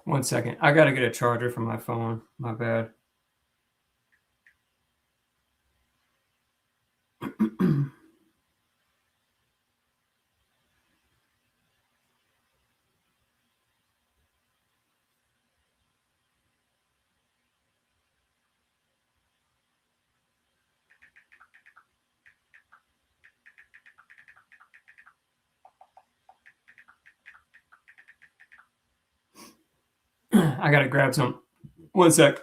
1 second. I got to get a charger for my phone. My bad. I got to grab some. 1 sec.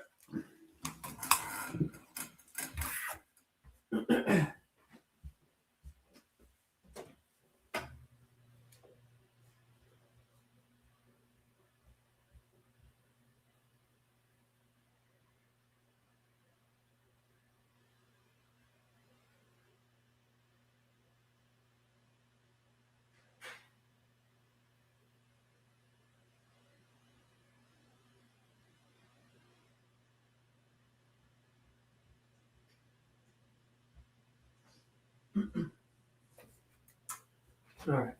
All right.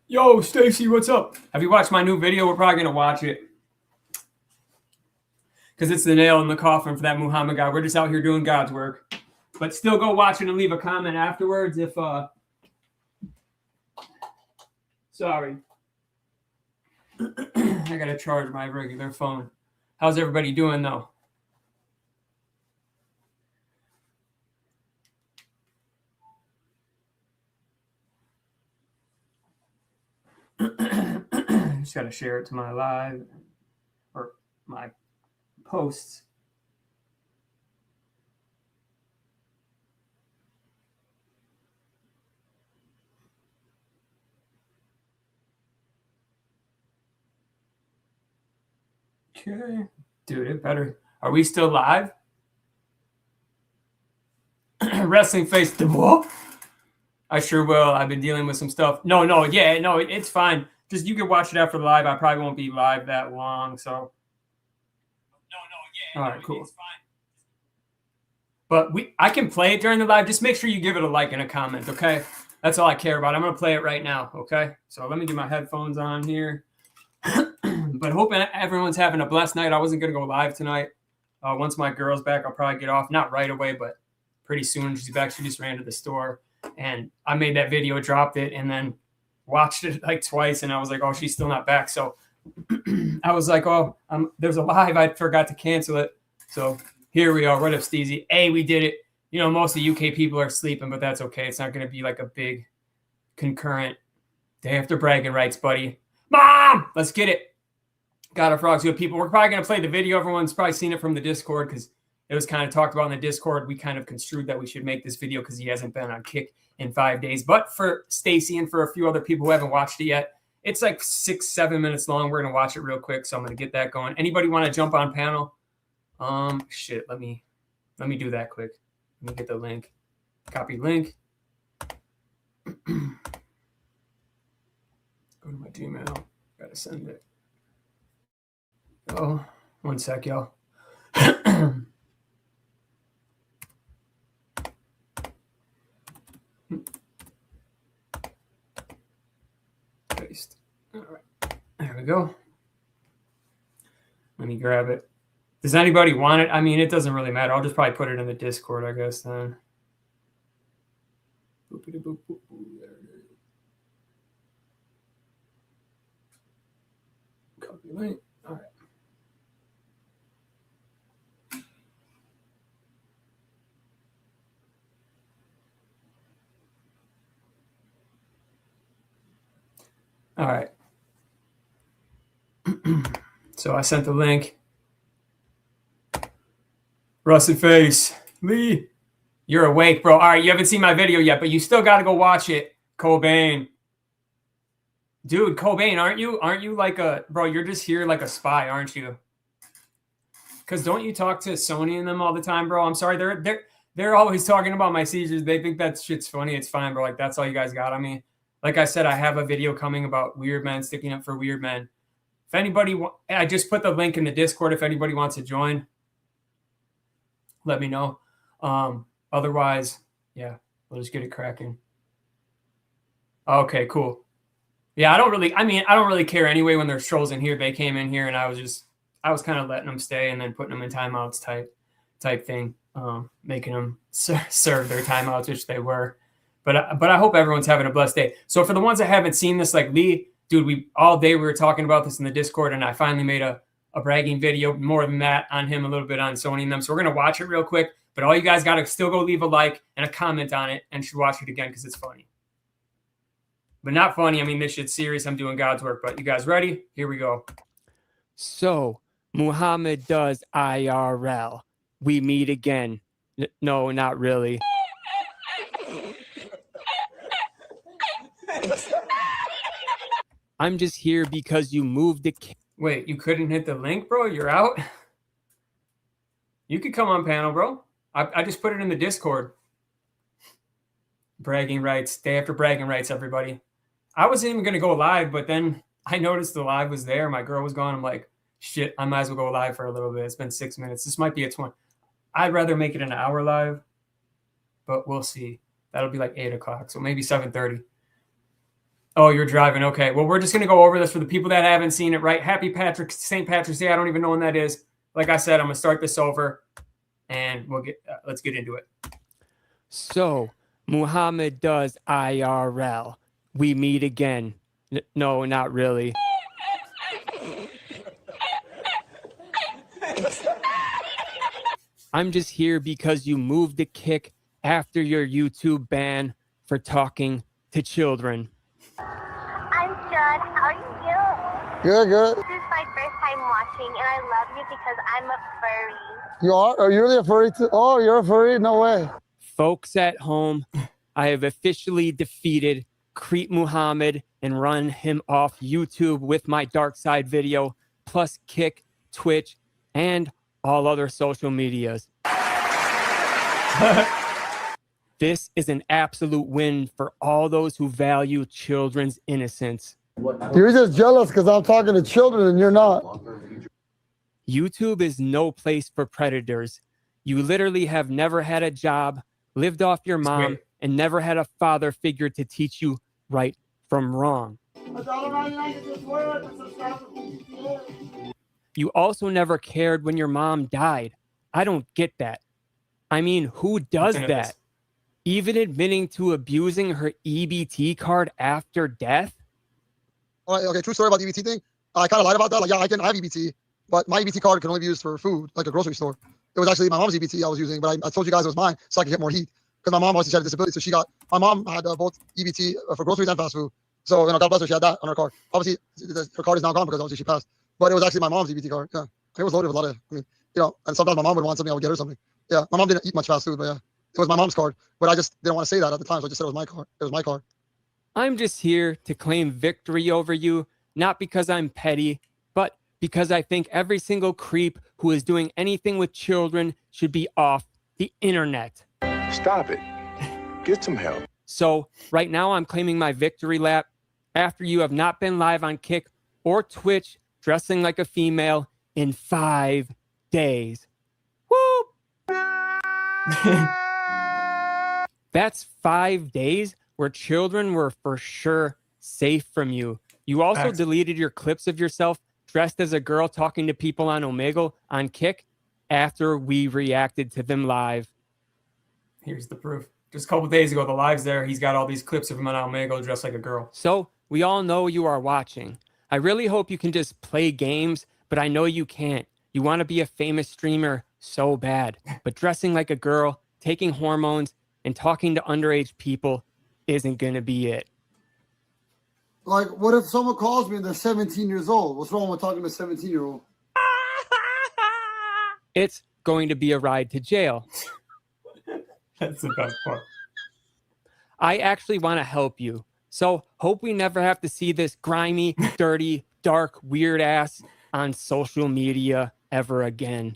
Yo, Stacy, what's up? Have you watched my new video? We're probably going to watch it. Because it's the nail in the coffin for that Muhammad guy. We're just out here doing God's work. But still go watch it and leave a comment afterwards if... Sorry. I got to charge my regular phone. How's everybody doing, though? Just got to share it to my live or my posts. Okay. Dude, it better. Are we still live? Wrestling face. I sure will. I've been dealing with some stuff. No, it's fine. Just you can watch it after the live. I probably won't be live that long, so. All right, cool. It's fine. But I can play it during the live. Just make sure you give it a like and a comment, okay? That's all I care about. I'm going to play it right now, okay? So let me get my headphones on here. But hoping everyone's having a blessed night. I wasn't going to go live tonight. Once my girl's back, I'll probably get off. Not right away, but pretty soon. She's back. She just ran to the store. And I made that video, dropped it, and then watched it like twice. And I was like, oh, she's still not back. So I was like, oh, there's a live. I forgot to cancel it. So here we are. What up, Steezy? Hey, we did it. You know, most of the UK people are sleeping, but that's okay. It's not going to be like a big concurrent day after bragging rights, buddy. Mom, let's get it. Got our frogs, good people. We're probably going to play the video. Everyone's probably seen it from the Discord because it was kind of talked about in the Discord. We kind of construed that we should make this video because he hasn't been on Kick in 5 days. But for Stacy and for a few other people who haven't watched it yet, it's like 6-7 minutes long. We're going to watch it real quick, so I'm going to get that going. Anybody want to jump on panel? Shit, let me do that quick. Let me get the link. Copy link. Go to my Gmail. Gotta send it. Oh, 1 sec, y'all. Paste. All right. There we go. Let me grab it. Does anybody want it? I mean, it doesn't really matter. I'll just probably put it in the Discord, I guess, then. Boop-a-dee boop, boop, boop. There it is. Copy link. All right. All right. So I sent the link. Rusted face. Lee. You're awake, bro. All right, you haven't seen my video yet, but you still got to go watch it. Cobain. Dude, Cobain, aren't you like a... Bro, you're just here like a spy, aren't you? Because don't you talk to Sony and them all the time, bro? I'm sorry. They're always talking about my seizures. They think that shit's funny. It's fine, bro. Like, that's all you guys got on me. Like I said, I have a video coming about weird men sticking up for weird men. If anybody... I just put the link in the Discord if anybody wants to join. Let me know. Otherwise, yeah, we'll just get it cracking. Okay, cool. Yeah, I don't really care anyway when there's trolls in here. They came in here and I was kind of letting them stay and then putting them in timeouts type thing, making them serve their timeouts, which they were. But I hope everyone's having a blessed day. So for the ones that haven't seen this, like Lee, dude, all day we were talking about this in the Discord, and I finally made a bragging video, more than that, on him, a little bit on Sony and them. So we're gonna watch it real quick. But all you guys got to still go leave a like and a comment on it, and should watch it again because it's funny. But not funny. I mean, this shit's serious. I'm doing God's work. But you guys ready? Here we go. So, Muhammad does IRL. We meet again. No, not really. I'm just here because you moved the... Wait, you couldn't hit the link, bro? You're out? You could come on panel, bro. I just put it in the Discord. Bragging rights. Day after bragging rights, everybody. I wasn't even going to go live, but then I noticed the live was there. My girl was gone. I'm like, shit, I might as well go live for a little bit. It's been 6 minutes. This might be a 20. I'd rather make it an hour live, but we'll see. That'll be like 8 o'clock, so maybe 7:30. Oh, you're driving. Okay. Well, we're just going to go over this for the people that haven't seen it, right? Happy St. Patrick's Day. I don't even know when that is. Like I said, I'm going to start this over, and let's get into it. So, Muhammad does IRL. We meet again. No, not really. I'm just here because you moved the kick after your YouTube ban for talking to children. I'm good. How are you? Good. This is my first time watching, and I love you because I'm a furry. You are? Are you really a furry too? Oh, you're a furry? No way. Folks at home, I have officially defeated Creep Muhammad and run him off YouTube with my dark side video, plus Kick, Twitch, and all other social medias. This is an absolute win for all those who value children's innocence. You're just jealous because I'm talking to children and you're not. YouTube is no place for predators. You literally have never had a job, lived off your mom, and never had a father figure to teach you right from wrong. You also never cared when your mom died. I don't get that. I mean, who does that? Even admitting to abusing her EBT card after death? All right, okay, true story about the EBT thing. I kind of lied about that. Like, yeah, I have EBT, but my EBT card can only be used for food, like a grocery store. It was actually my mom's EBT I was using, but I told you guys it was mine so I could get more heat. Because my mom also had a disability, so my mom had both EBT for groceries and fast food. So, God bless her, she had that on her card. Obviously, her card is now gone because obviously she passed. But it was actually my mom's EBT card. Yeah, it was loaded with a lot of, and sometimes my mom would want something, I would get her something. Yeah, my mom didn't eat much fast food, but yeah, it was my mom's card. But I just didn't want to say that at the time, so I just said it was my card. It was my card. I'm just here to claim victory over you, not because I'm petty, but because I think every single creep who is doing anything with children should be off the internet. Stop it. Get some help. So right now I'm claiming my victory lap after you have not been live on Kick or Twitch dressing like a female in 5 days. Woo! That's 5 days where children were for sure safe from you. You also deleted your clips of yourself dressed as a girl talking to people on Omegle on Kick after we reacted to them live. Here's the proof. Just a couple days ago, the live's there. He's got all these clips of him on Omegle dressed like a girl. So we all know you are watching. I really hope you can just play games, but I know you can't. You want to be a famous streamer so bad, but dressing like a girl, taking hormones, and talking to underage people isn't going to be it. Like, what if someone calls me and they're 17 years old? What's wrong with talking to a 17-year-old? It's going to be a ride to jail. That's the best part. I actually want to help you. So hope we never have to see this grimy, dirty, dark, weird ass on social media ever again.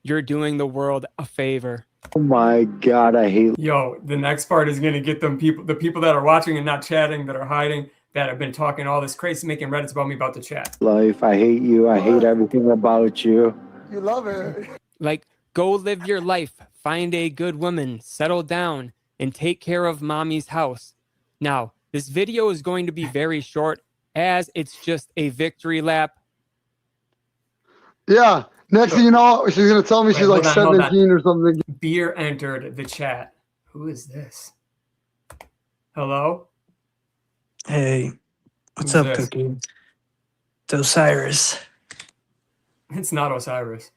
You're doing the world a favor. Oh my God, I hate. Yo, the next part is going to get the people that are watching and not chatting, that are hiding, that have been talking all this crazy, making Reddits about me about the chat. Life, I hate you. I hate everything about you. You love it. Like, go live your life, find a good woman, settle down, and take care of mommy's house. Now, This video is going to be very short as it's just a victory lap. Yeah. Next thing you know, she's gonna tell me she's like hold on. 17 or something. Beer entered the chat. Who is this? Hello? Hey, what's Who's up, this? Cookie? It's Osiris. It's not Osiris.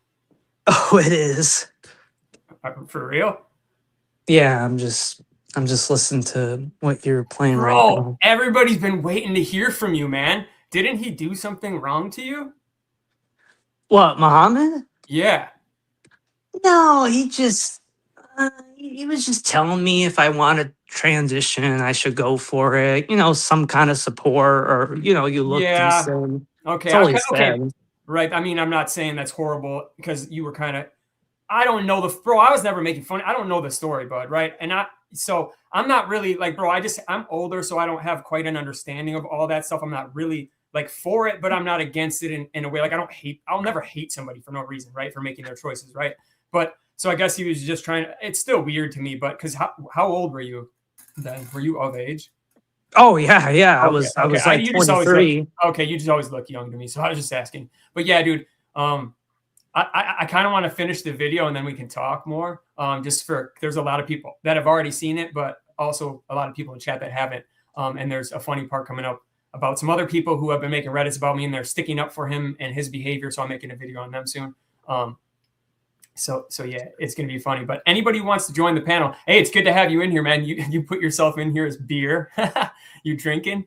Oh, it is. For real? Yeah, I'm just listening to what you're playing right Bro, now. everybody's been waiting to hear from you, man. Didn't he do something wrong to you? What, Muhammad? Yeah. No, he was just telling me if I want to transition, I should go for it. You know, some kind of support, or you look Yeah. decent. Okay. That's all he Okay. said. Right. I mean, I'm not saying that's horrible because you were kind of, I don't know bro, I was never making fun. I don't know the story, bud. Right. And so I'm not really like, bro, I'm older, so I don't have quite an understanding of all that stuff. I'm not really like for it, but I'm not against it in a way. Like I'll never hate somebody for no reason, right? For making their choices. Right. But so I guess he was just trying to, it's still weird to me, but because how old were you then? Were you of age? Oh yeah. I Okay, was okay. like You just always 23. Okay, you just always look young to me, so I was just asking. But yeah, dude, I kind of want to finish the video and then we can talk more. There's a lot of people that have already seen it, but also a lot of people in chat that haven't. And there's a funny part coming up about some other people who have been making Reddits about me and they're sticking up for him and his behavior. So I'm making a video on them soon. So yeah, it's gonna be funny. But anybody who wants to join the panel, hey, it's good to have you in here, man. You put yourself in here as beer. You drinking?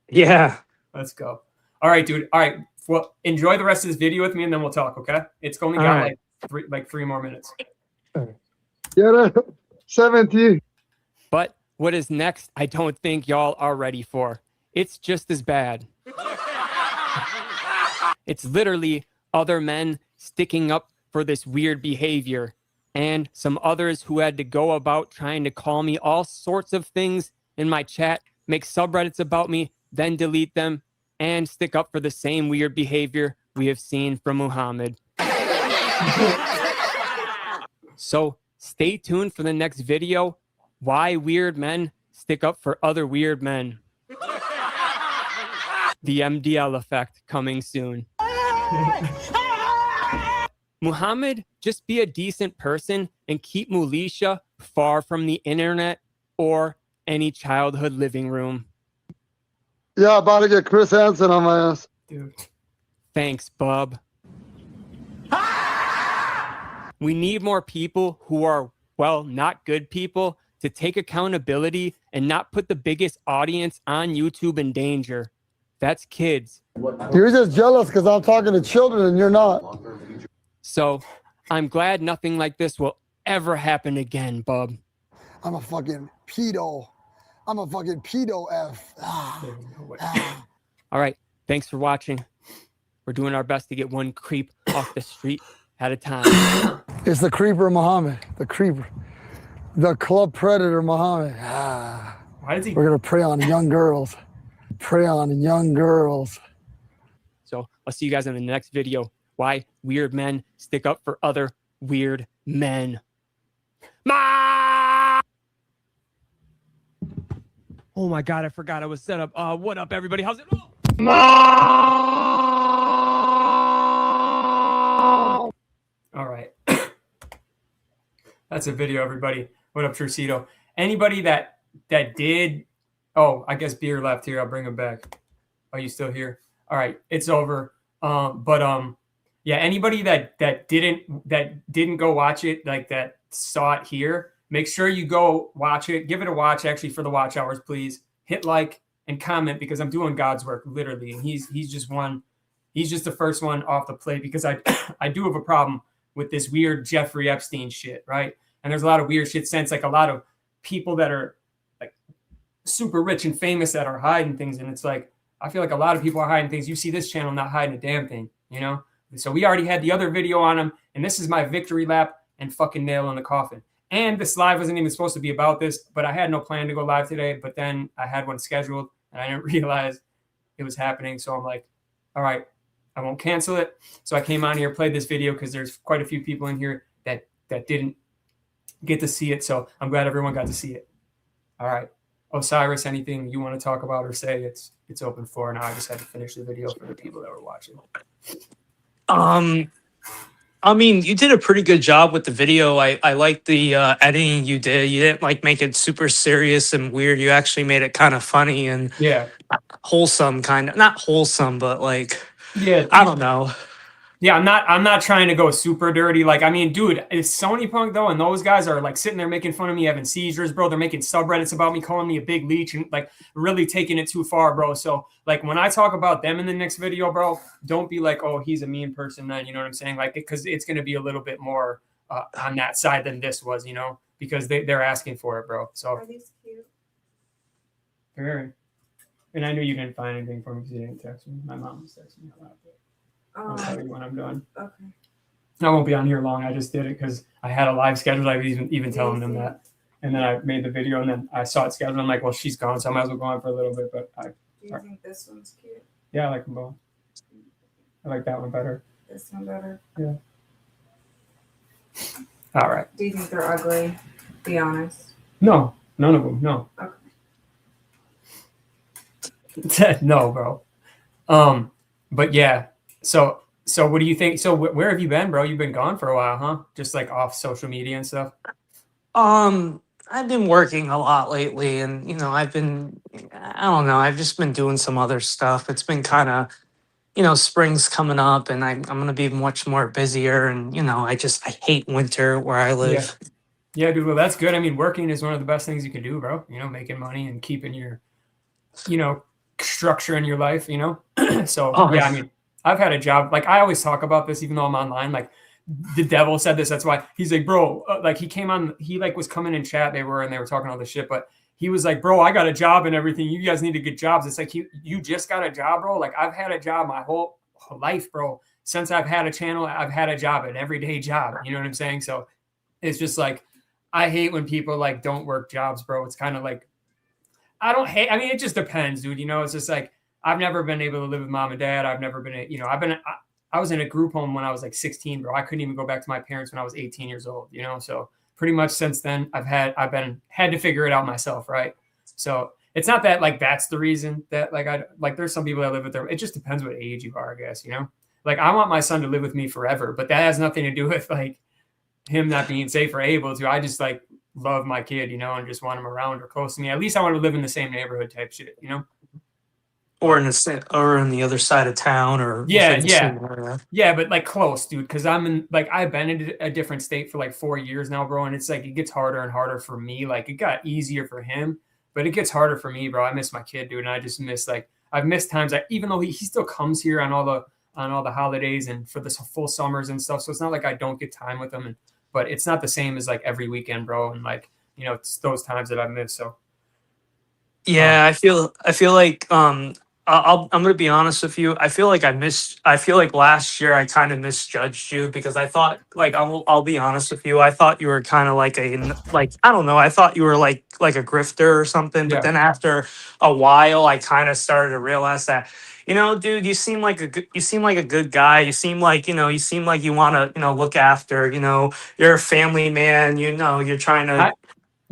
Yeah. Let's go. All right, dude. All right. Well, enjoy the rest of this video with me, and then we'll talk. Okay? It's only got right. like three more minutes. Yeah, 17. But what is next, I don't think y'all are ready for. It's just as bad. It's literally other men sticking up for this weird behavior, and some others who had to go about trying to call me all sorts of things in my chat, make subreddits about me, then delete them, and stick up for the same weird behavior we have seen from Muhammad. So stay tuned for the next video, why weird men stick up for other weird men. The MDL effect coming soon. Muhammad, just be a decent person and keep Mulisha far from the internet or any childhood living room. Yeah, about to get Chris Hansen on my ass. Dude. Thanks, bub. We need more people who are, well, not good people to take accountability and not put the biggest audience on YouTube in danger. That's kids. You're just jealous because I'm talking to children and you're not. So I'm glad nothing like this will ever happen again, bub. I'm a fucking pedo. I'm a fucking pedo F. All right. Thanks for watching. We're doing our best to get one creep off the street at a time. It's the creeper Muhammad. The creeper. The club predator Muhammad. Why does he? We're going to prey on young girls. Prey on young girls. So I'll see you guys in the next video. Why weird men stick up for other weird men. Oh my God, I forgot I was set up. What up, everybody? How's it? All right. That's a video, everybody. What up, Trucito? Anybody that did. Oh, I guess Beer left here. I'll bring him back. Are you still here? All right, it's over. Yeah, anybody that didn't go watch it, like that saw it here, make sure you go watch it. Give it a watch, actually, for the watch hours, please. Hit like and comment because I'm doing God's work, literally. And he's just one. He's just the first one off the plate because I do have a problem with this weird Jeffrey Epstein shit, right? And there's a lot of weird shit since like a lot of people that are like super rich and famous that are hiding things, and it's like I feel like a lot of people are hiding things. You see this channel not hiding a damn thing, you know? So we already had the other video on him, and this is my victory lap and fucking nail in the coffin. And this live wasn't even supposed to be about this, but I had no plan to go live today, but then I had one scheduled, and I didn't realize it was happening. So I'm like, all right, I won't cancel it. So I came on here, played this video because there's quite a few people in here that didn't get to see it. So I'm glad everyone got to see it. All right. Osiris, anything you want to talk about or say, it's open for now. I just had to finish the video for the people that were watching. I mean, you did a pretty good job with the video. I like the editing you did. You didn't like make it super serious and weird. You actually made it kind of funny and Yeah. wholesome, kind of not wholesome, but like, Yeah. I don't know. Yeah, I'm not trying to go super dirty. Like, I mean, dude, it's Sony Punk though, and those guys are like sitting there making fun of me having seizures, bro. They're making subreddits about me, calling me a big leech, and like really taking it too far, bro. So like when I talk about them in the next video, bro, don't be like, oh, he's a mean person, then, you know what I'm saying? Like, because it's gonna be a little bit more on that side than this was, you know, because they're asking for it, bro. So Are these cute? very. And I knew you didn't find anything for me because you didn't text me. My mom was texting me a lot. I'll tell you when I'm done. Okay. I won't be on here long. I just did it because I had a live schedule. I was even telling them that. And then I made the video and then I saw it scheduled. I'm like, well, she's gone, so I might as well go on for a little bit. But Do you think this one's cute? yeah, I like them both. I like that one better. This one better? Yeah. All right. Do you think they're ugly? Be honest. No, none of them. No. Okay. No, bro. But yeah. So what do you think? So where have you been, bro? You've been gone for a while, huh? Just like off social media and stuff. I've been working a lot lately, and you know, I don't know, I've just been doing some other stuff. It's been kind of, you know, spring's coming up, and I'm gonna be much more busier, and you know, I hate winter where I live. Yeah, dude. Well, that's good. I mean, working is one of the best things you can do, bro. You know, making money and keeping your, you know, structure in your life, you know? So yeah, I mean, I've had a job. Like I always talk about this, even though I'm online, like the devil said this. That's why he's like, bro, like he came on, he like was coming in chat. They were talking all this shit, but he was like, bro, I got a job and everything. You guys need to get jobs. It's like, you just got a job, bro. Like I've had a job my whole life, bro. Since I've had a channel, I've had a job, an everyday job. You know what I'm saying? So it's just like, I hate when people like don't work jobs, bro. It's kind of like, I don't hate. I mean, it just depends, dude. You know, it's just like I've never been able to live with mom and dad. I've never been, you know, I was in a group home when I was like 16, bro. I couldn't even go back to my parents when I was 18 years old. You know, so pretty much since then, I've had to figure it out myself, right? So it's not that like that's the reason that like there's some people that live with them. It just depends what age you are, I guess. You know, like I want my son to live with me forever, but that has nothing to do with like him not being safe or able to. I just like love my kid, you know, and just want him around or close to me. At least I want to live in the same neighborhood type shit, you know? Or in the other side of town, or yeah, but like close, dude. Because I've been in a different state for like 4 years now, bro, and it's like it gets harder and harder for me. Like it got easier for him, but it gets harder for me, bro. I miss my kid, dude, and I just miss I've missed times. Even though he still comes here on all the holidays and for the full summers and stuff, so it's not like I don't get time with him. But it's not the same as like every weekend, bro. And like, you know, it's those times that I've missed. So yeah, I feel like I'm gonna be honest with you. I feel like last year I kind of misjudged you because I thought, like, I'll be honest with you. I thought you were kind of like I don't know. I thought you were like a grifter or something. But then after a while, I kind of started to realize that, you know, dude, you seem like a good guy. You seem like you want to, you know, look after, you know, you're a family man. You know, you're trying to.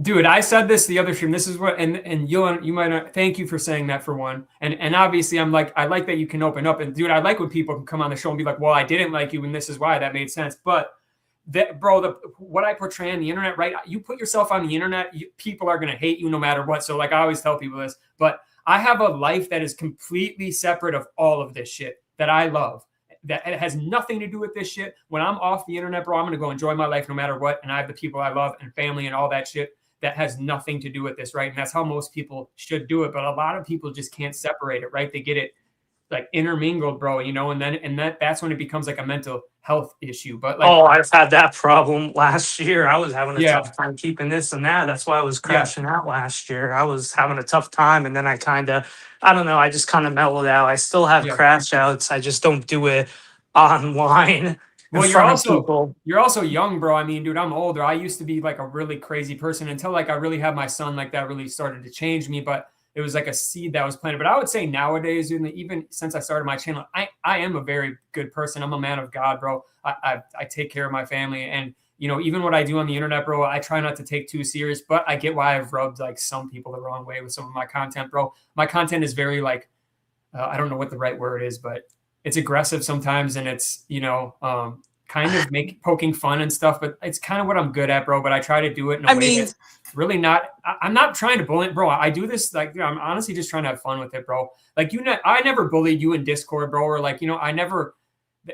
Dude, I said this the other stream. This is what, and you might not. Thank you for saying that for one. And obviously, I'm like, I like that you can open up. And dude, I like when people can come on the show and be like, well, I didn't like you, and this is why. That made sense. But that, bro, what I portray on the internet, right? You put yourself on the internet, people are gonna hate you no matter what. So like, I always tell people this, but I have a life that is completely separate of all of this shit that I love. That it has nothing to do with this shit. When I'm off the internet, bro, I'm gonna go enjoy my life no matter what. And I have the people I love and family and all that shit. That has nothing to do with this, right? And that's how most people should do it. But a lot of people just can't separate it, right? They get it like intermingled, bro, you know, and that's when it becomes like a mental health issue. But like, I've had that problem last year. I was having a tough time keeping this and that. That's why I was crashing out last year. I was having a tough time, and then I don't know, I just kind of mellowed out. I still have crash outs. I just don't do it online. Well, you're also young, bro. I mean, dude, I'm older. I used to be like a really crazy person until like I really had my son. Like that really started to change me. But it was like a seed that was planted. But I would say nowadays, dude, even since I started my channel, I am a very good person. I'm a man of God, bro. I take care of my family, and even what I do on the internet, bro, I try not to take too serious, but I get why I've rubbed like some people the wrong way with some of my content, bro. My content is very like, I don't know what the right word is, but it's aggressive sometimes, and it's, kind of poking fun and stuff, but it's kind of what I'm good at, bro. But I try to do it in a way that's really not. I'm not trying to bully, bro. I do this like, I'm honestly just trying to have fun with it, bro. Like I never bullied you in Discord, bro, or like, I never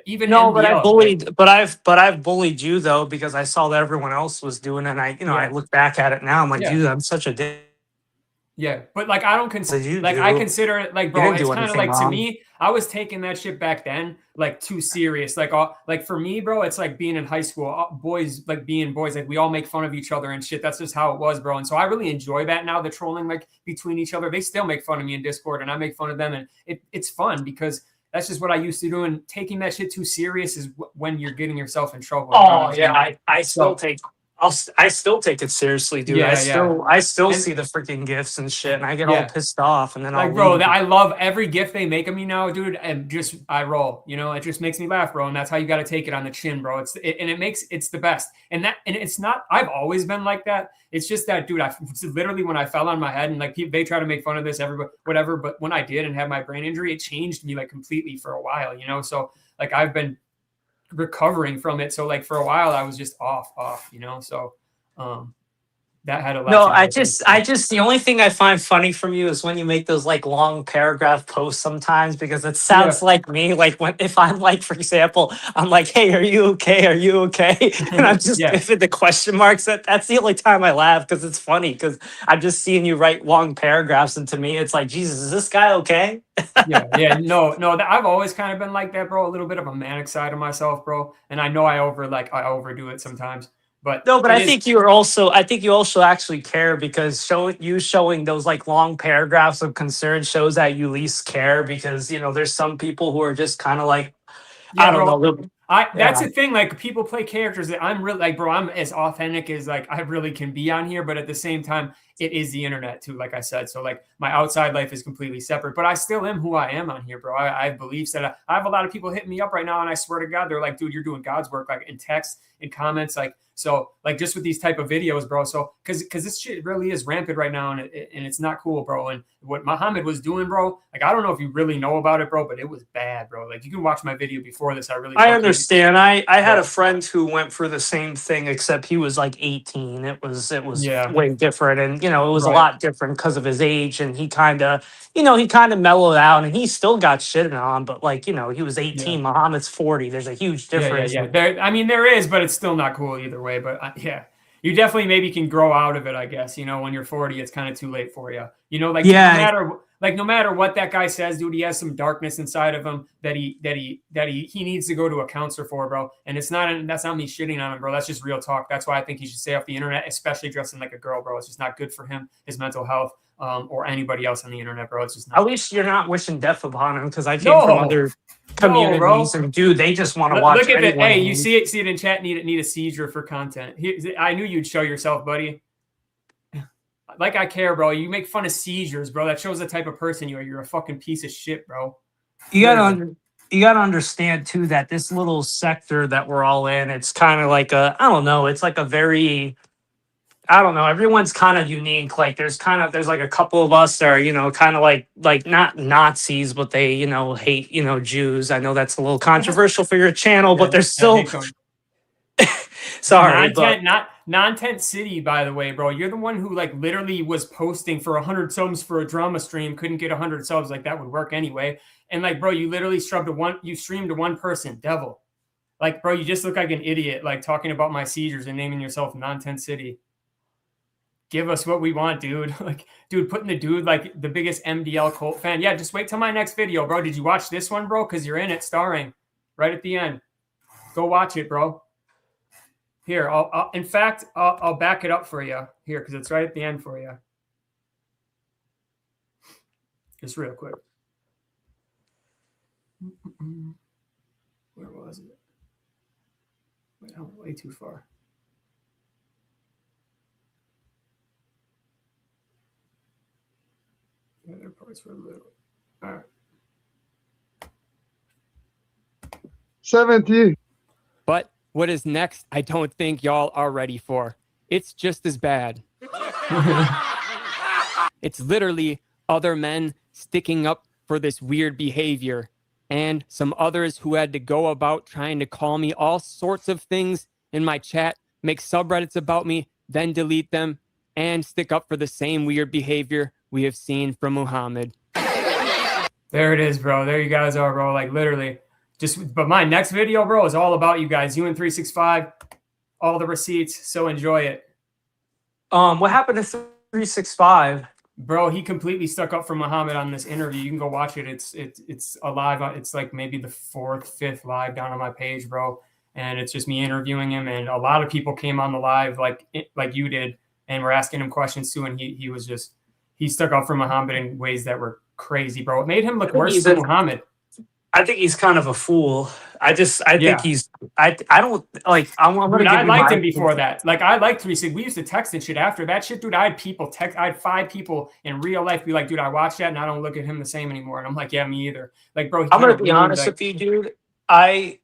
even No, but I NBL, bullied, but I've bullied you though because I saw that everyone else was doing it, and I look back at it now, I'm like, Yeah. dude, I'm such a dick. Yeah, but like I don't I consider it like, bro, it's kind of like to me, I was taking that shit back then like too serious. Like for me, bro, it's like being in high school, boys like being boys, like we all make fun of each other and shit. That's just how it was, bro. And so I really enjoy that now, the trolling like between each other. They still make fun of me in Discord, and I make fun of them, and it's fun because that's just what I used to do. And taking that shit too serious is when you're getting yourself in trouble. Oh yeah, I still take. I still take it seriously, dude. Yeah, I still see the freaking gifts and shit, and I get all pissed off, and then like, I'll bro, leave. I love every gift they make of me now, dude, and just I roll. It just makes me laugh, bro, and that's how you got to take it on the chin, bro. It's the best, and it's not. I've always been like that. It's just that, dude. It's literally when I fell on my head, and like they try to make fun of this, everybody, whatever. But when I did and had my brain injury, it changed me like completely for a while, So like I've been recovering from it. So like for a while I was just off, so that had a lot. No, I just the only thing I find funny from you is when you make those like long paragraph posts sometimes, because it sounds like me. Like if I'm like, for example, I'm like, hey, are you okay? Are you okay? And I'm just giving the question marks. That's the only time I laugh, because it's funny, because I'm just seeing you write long paragraphs, and to me it's like, Jesus, is this guy okay? No, I've always kind of been like that, bro. A little bit of a manic side of myself, bro. And I know I overdo it sometimes. But I think you also actually care, because showing those like long paragraphs of concern shows that you least care, because there's some people who are just kind of like, I don't know. That's the thing. Like, people play characters that I'm really like, bro, I'm as authentic as like I really can be on here, but at the same time, it is the internet too, like I said. So like my outside life is completely separate, but I still am who I am on here, bro. I have beliefs that I have a lot of people hitting me up right now, and I swear to God, they're like, dude, you're doing God's work, like in text, in comments, like. So like just with these type of videos, bro. So because this shit really is rampant right now, and it's not cool, bro. And what Muhammad was doing, bro, like I don't know if you really know about it, bro, but it was bad, bro. Like you can watch my video before this. I understand. I had a friend who went through the same thing, except he was like 18. It was way different, and it was a lot different because of his age, and he kind of mellowed out, and he still got shitted on, but like he was 18. Muhammad's 40. There's a huge difference. There is, but it's still not cool either way. But you definitely maybe can grow out of it, I guess. When you're 40, it's kind of too late for you. No matter what that guy says, dude, he has some darkness inside of him that he needs to go to a counselor for, bro. And that's not me shitting on him, bro. That's just real talk. That's why I think he should stay off the internet, especially dressing like a girl, bro. It's just not good for him, his mental health, or anybody else on the internet, bro. It's just not. At least you're not wishing death upon him, because I came from other communities, and dude, they just want to watch. Look at it. Hey, you see it in chat. Need a seizure for content. I knew you'd show yourself, buddy. Like I care, bro. You make fun of seizures, bro. That shows the type of person you are. You're a fucking piece of shit, bro. You gotta understand too that this little sector that we're all in, it's kind of like it's like a very, I don't know. Everyone's kind of unique. Like there's like a couple of us that are, kind of like not Nazis, but they, hate, Jews. I know that's a little controversial for your channel, but there's still. Sorry, Non-Tent City, by the way, bro. You're the one who like literally was posting for 100 subs for a drama stream, couldn't get 100 subs. Like that would work anyway. And like, bro, you literally streamed to one person, Devil. Like, bro, you just look like an idiot, like talking about my seizures and naming yourself Non-Tent City. Give us what we want, dude. Like, dude, putting the dude like the biggest MDL cult fan. Yeah, just wait till my next video, bro. Did you watch this one, bro? Because you're in it, starring right at the end. Go watch it, bro. Here, I'll back it up for you here, because it's right at the end for you. Just real quick. Where was it? Wait, I'm way too far. The other parts were little. All right. 70. But What is next, I don't think y'all are ready for. It's just as bad. It's literally other men sticking up for this weird behavior, and some others who had to go about trying to call me all sorts of things in my chat, make subreddits about me, then delete them, and stick up for the same weird behavior we have seen from Muhammad. There it is, bro. There you guys are, bro. Like literally. But my next video, bro, is all about you guys. You and 365, all the receipts. So enjoy it. What happened to 365? Bro, he completely stuck up for Muhammad on this interview. You can go watch it. It's a live. It's like maybe the 4th, 5th live down on my page, bro. And it's just me interviewing him. And a lot of people came on the live like you did, and were asking him questions too. And he stuck up for Muhammad in ways that were crazy, bro. It made him look worse than Muhammad. I think he's kind of a fool. I think he's. I don't like. I'm gonna. Dude, give I you liked my him before opinion. that. Like I liked 360. We used to text and shit after that shit, dude. I had people text. I had 5 people in real life be like, dude, I watched that and I don't look at him the same anymore. And I'm like, yeah, me either. Like, bro, I'm gonna be honest with you, dude. I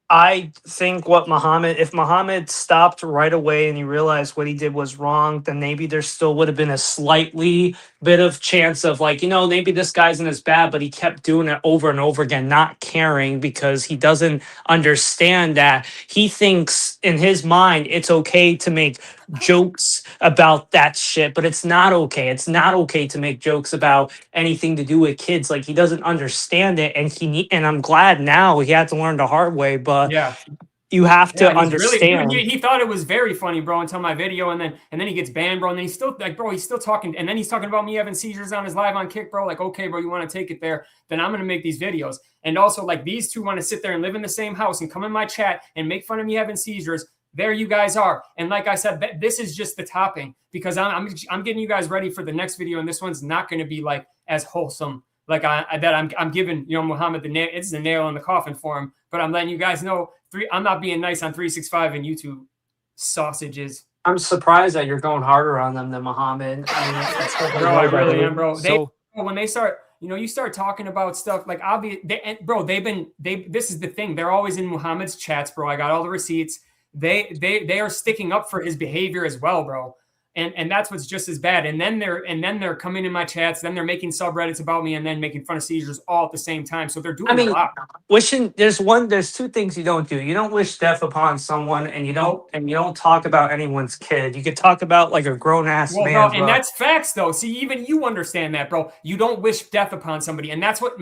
think if Muhammad stopped right away and he realized what he did was wrong, then maybe there still would have been a slightly bit of chance of like, maybe this guy isn't as bad, but he kept doing it over and over again, not caring because he doesn't understand that he thinks in his mind it's okay to make jokes about that shit, but it's not okay. It's not okay to make jokes about anything to do with kids. Like he doesn't understand it, and I'm glad now he had to learn the hard way, but yeah. You have to he's understand. Really, he thought it was very funny, bro, until my video, and then he gets banned, bro, and then he's still like, bro, he's still talking, and then he's talking about me having seizures on his live on Kick, bro. Like, okay, bro, you want to take it there? Then I'm gonna make these videos, and also like these two want to sit there and live in the same house and come in my chat and make fun of me having seizures. There you guys are, and like I said, this is just the topping because I'm getting you guys ready for the next video, and this one's not going to be like as wholesome. Like I'm giving Muhammad the nail. It's the nail in the coffin for him. But I'm letting you guys know I'm not being nice on 365 and YouTube sausages. I'm surprised that you're going harder on them than Muhammad. I mean, bro, I really am, bro. So, when they start, you start talking about stuff like this is the thing. They're always in Muhammad's chats, bro. I got all the receipts. They are sticking up for his behavior as well, bro. And that's what's just as bad. And then they're coming in my chats. Then they're making subreddits about me, and then making fun of seizures all at the same time. So they're doing a lot. There's 2 things you don't do. You don't wish death upon someone, and you don't talk about anyone's kid. You could talk about like a grown ass man. Bro, and that's facts, though. See, even you understand that, bro. You don't wish death upon somebody, and that's what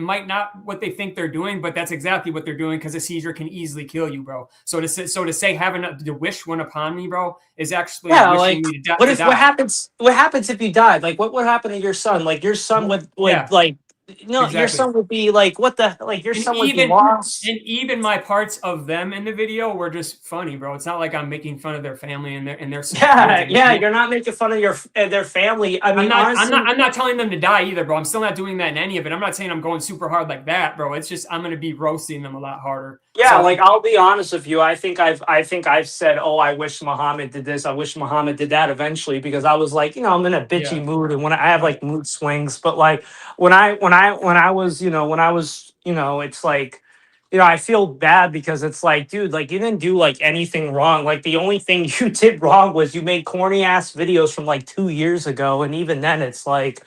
what they think they're doing, but that's exactly what they're doing because a seizure can easily kill you, bro. So to say having to wish one upon me, bro, is actually wishing me to die. What happens if you died? Like what would happen to your son? Like your son would exactly. Your son would be like, what the your son would be lost. And even my parts of them in the video were just funny, bro. It's not like I'm making fun of their family and their You're not making fun of their family. I mean, I'm not telling them to die either, bro. I'm still not doing that in any of it. I'm not saying I'm going super hard like that, bro. It's just I'm gonna be roasting them a lot harder. Yeah, so, like I'll be honest with you. I think I've said, oh, I wish Muhammad did this. I wish Muhammad did that eventually because I was like, I'm in a bitchy mood and when I have like mood swings. But like when I was, it's like, I feel bad because it's like, dude, like you didn't do like anything wrong. Like the only thing you did wrong was you made corny ass videos from like 2 years ago, and even then, it's like.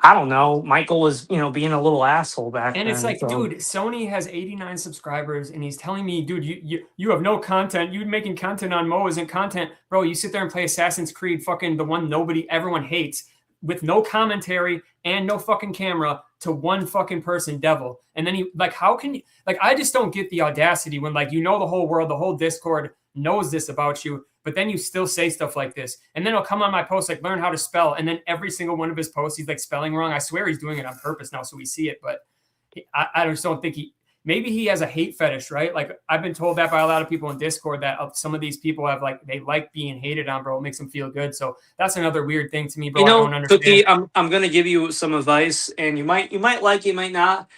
I don't know. Michael was, being a little asshole back then. And it's like, dude, Sony has 89 subscribers, and he's telling me, dude, you have no content. You making content on Mo isn't content, bro. You sit there and play Assassin's Creed, fucking the one everyone hates, with no commentary and no fucking camera to one fucking person, Devil. And then how can you I just don't get the audacity when the whole world, the whole Discord knows this about you. But then you still say stuff like this. And then he'll come on my post, learn how to spell. And then every single one of his posts, he's spelling wrong. I swear he's doing it on purpose now so we see it. But I just don't think maybe he has a hate fetish, right? Like I've been told that by a lot of people in Discord that some of these people have they like being hated on, bro. It makes them feel good. So that's another weird thing to me, bro. I don't understand. Cookie, I'm going to give you some advice and you might like it, you might not.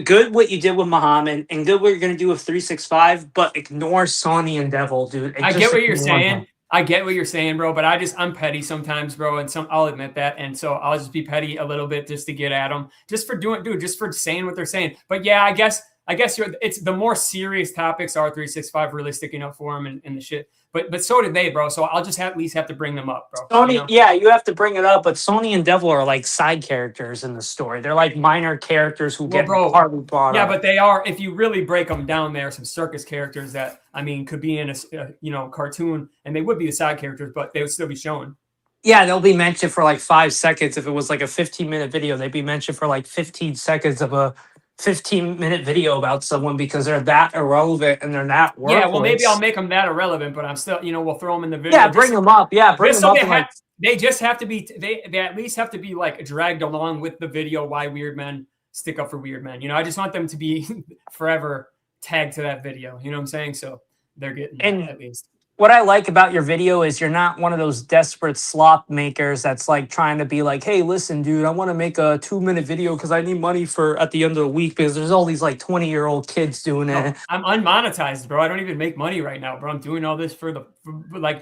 Good what you did with Muhammad and good what you're going to do with 365, but ignore Sonny and Devil, dude. I get what you're saying. I get what you're saying, bro, but I'm petty sometimes, bro, and I'll admit that. And so I'll just be petty a little bit just to get at them, just for saying what they're saying. But yeah, I guess I guess it's the more serious topics are 365 really sticking up for him and the shit. But so did they, bro. So I'll just at least have to bring them up, bro. Sony, you know? yeah, you have to bring it up, but Sony and Devil are like side characters in the story. They're like minor characters who get hardly brought Yeah, up. but they are. If you really break them down, there are some circus characters that could be in a cartoon, and they would be the side characters, but they would still be shown. Yeah, they'll be mentioned for like 5 seconds. If it was like a 15-minute video, they'd be mentioned for like 15 seconds of a 15-minute video about someone because they're that irrelevant and they're not worthless. Yeah, well, maybe I'll make them that irrelevant, but I'm still, we'll throw them in the video. Yeah, bring them up. Yeah, bring them up. They just have to be. They at least have to be like dragged along with the video. Why weird men stick up for weird men? I just want them to be forever tagged to that video. You know what I'm saying? So they're getting that at least. What I like about your video is you're not one of those desperate slop makers that's like trying to be like, hey, listen, dude, I want to make a 2-minute video because I need money for at the end of the week because there's all these like 20-year-old kids doing it. No, I'm unmonetized, bro. I don't even make money right now, bro. I'm doing all this for dude,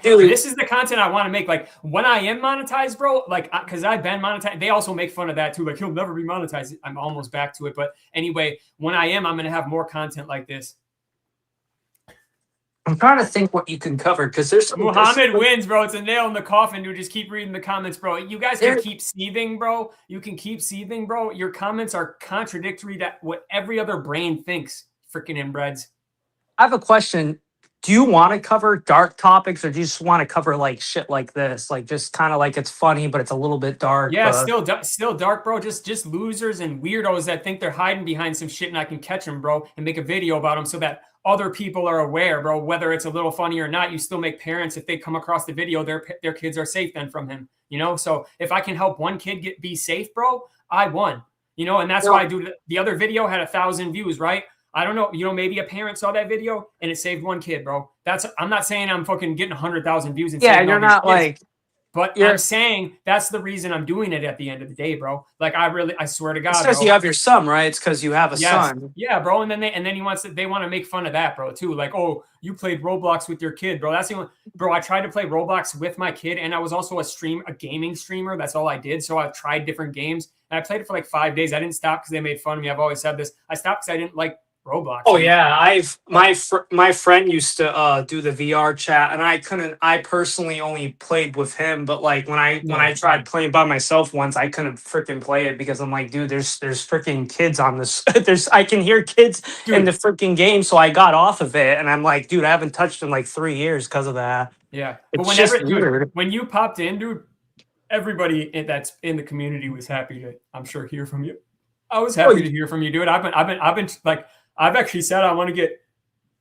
this is the content I want to make. Like when I am monetized, bro, like because I've been monetized. They also make fun of that too. Like he'll never be monetized. I'm almost back to it. But anyway, when I am, I'm going to have more content like this. I'm trying to think what you can cover because there's Muhammad wins, bro. It's a nail in the coffin, dude. Just keep reading the comments, bro. You guys can keep seething, bro. You can keep seething, bro. Your comments are contradictory to what every other brain thinks. Freaking inbreds. I have a question. Do you want to cover dark topics or do you just want to cover like shit like this? Like just kind of like it's funny, but it's a little bit dark. Yeah, still dark, bro. Just losers and weirdos that think they're hiding behind some shit and I can catch them, bro, and make a video about them so that other people are aware, bro. Whether it's a little funny or not, you still make parents, if they come across the video, their kids are safe then from him, So if I can help one kid be safe, bro, I won, and that's why I do. The other video had 1,000 views, right? I don't know, maybe a parent saw that video and it saved one kid, bro. I'm not saying I'm fucking getting 100,000 views. And yeah, you're not like. But I'm saying that's the reason I'm doing it at the end of the day, bro. Like I swear to God, it's because you have your son, right? It's because you have a son. Yeah, bro. And then they want to make fun of that, bro, too. Like, oh, you played Roblox with your kid, bro. That's the only, bro. I tried to play Roblox with my kid, and I was also a gaming streamer. That's all I did. So I've tried different games, and I played it for like 5 days. I didn't stop because they made fun of me. I've always said this. I stopped because I didn't like Roblox. Oh yeah, my friend used to do the VR chat, and I personally only played with him, but like when I tried playing by myself once, I couldn't freaking play it because I'm like, dude, there's freaking kids on this. I can hear kids in the freaking game, so I got off of it, and I'm like, dude, I haven't touched in like 3 years because of that. Yeah, it's but just weird. When you popped in, dude, everybody that's in the community was happy to, I'm sure, hear from you. I was happy to hear from you, dude. I've been like. I've actually said I want to get.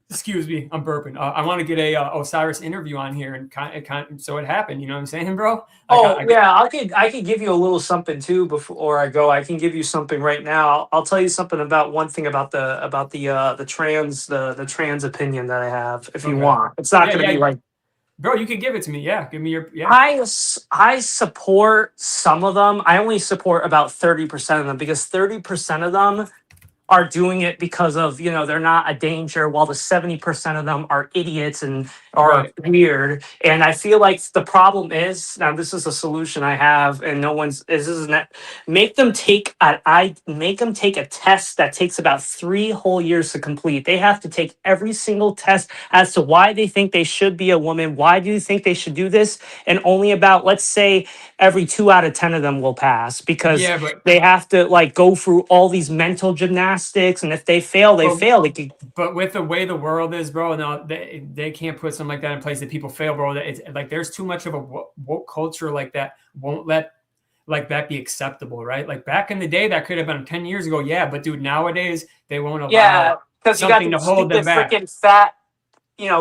Excuse me, I'm burping. I want to get a Osiris interview on here, and so it happened. You know what I'm saying, bro? I could give you a little something too before I go. I can give you something right now. I'll tell you something about one thing about the trans opinion that I have. If you want, it's not going to be like. Bro, you can give it to me. Yeah, give me your. Yeah. I support some of them. I only support about 30% of them because 30% of them are doing it because of, they're not a danger, while the 70% of them are idiots and are weird. And I feel like the problem is, now this is a solution I have, and make them take a test that takes about 3 whole years to complete. They have to take every single test as to why they think they should be a woman. Why do you think they should do this? And only about, let's say, every 2 out of 10 of them will pass because they have to like go through all these mental gymnastics. And if they fail, they fail. But with the way the world is, bro, no, they can't put something like that in place that people fail, bro. It's like there's too much of a woke culture like that won't let like that be acceptable, right? Like back in the day, that could have been 10 years ago, yeah. But dude, nowadays they won't allow something to hold them back. Freaking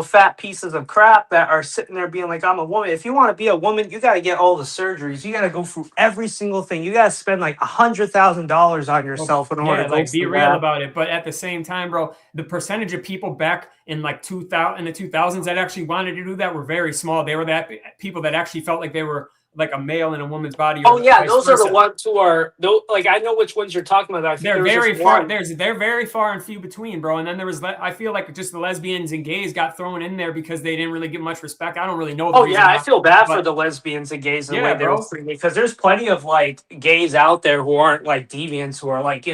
fat pieces of crap that are sitting there being like, I'm a woman. If you want to be a woman, you got to get all the surgeries. You got to go through every single thing. You got to spend like $100,000 on yourself in order to like be real about it. But at the same time, bro, the percentage of people back in like in the 2000s that actually wanted to do that were very small. They were that people that actually felt like they were like a male in a woman's body. Oh or yeah, vice those are the versa. ones who are like I know which ones you're talking about. I think They're there was very this far. one- They're very far and few between, bro. And then there was, I feel like just the lesbians and gays got thrown in there because they didn't really get much respect. I don't really know. The Oh reason yeah, I why, feel bad for but the lesbians and gays and the yeah, way they were bro. treated because there's plenty of like gays out there who aren't like deviants who are like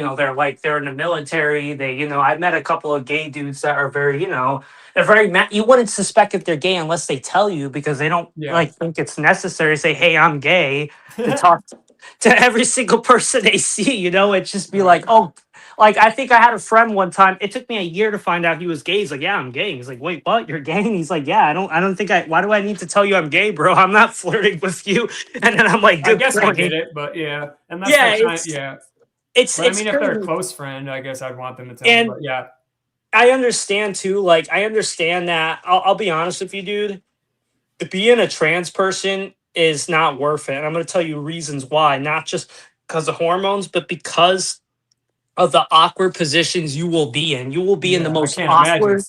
they're in the military. They I met a couple of gay dudes that are very they're very you wouldn't suspect that they're gay unless they tell you because they don't Yeah. like think it's necessary to say hey I'm gay to talk to every single person they see. It's just be like oh. Like I think I had a friend one time. It took me a year to find out he was gay. He's like, "Yeah, I'm gay." He's like, "Wait, what? You're gay?" And he's like, "Yeah, I don't think why do I need to tell you I'm gay, bro? I'm not flirting with you." And then I'm like, I "Good guess point." I get it, but yeah, unless Yeah, they're trying, it's yeah. it's But I it's mean, if they're a crazy. close friend, I guess I'd want them to tell me. And But yeah, I understand too. Like I understand that. I'll be honest with you, dude. Being a trans person is not worth it, and I'm going to tell you reasons why. Not just because of hormones, but because of the awkward positions you will be in. You will be in the yeah, I most can't imagine. awkward.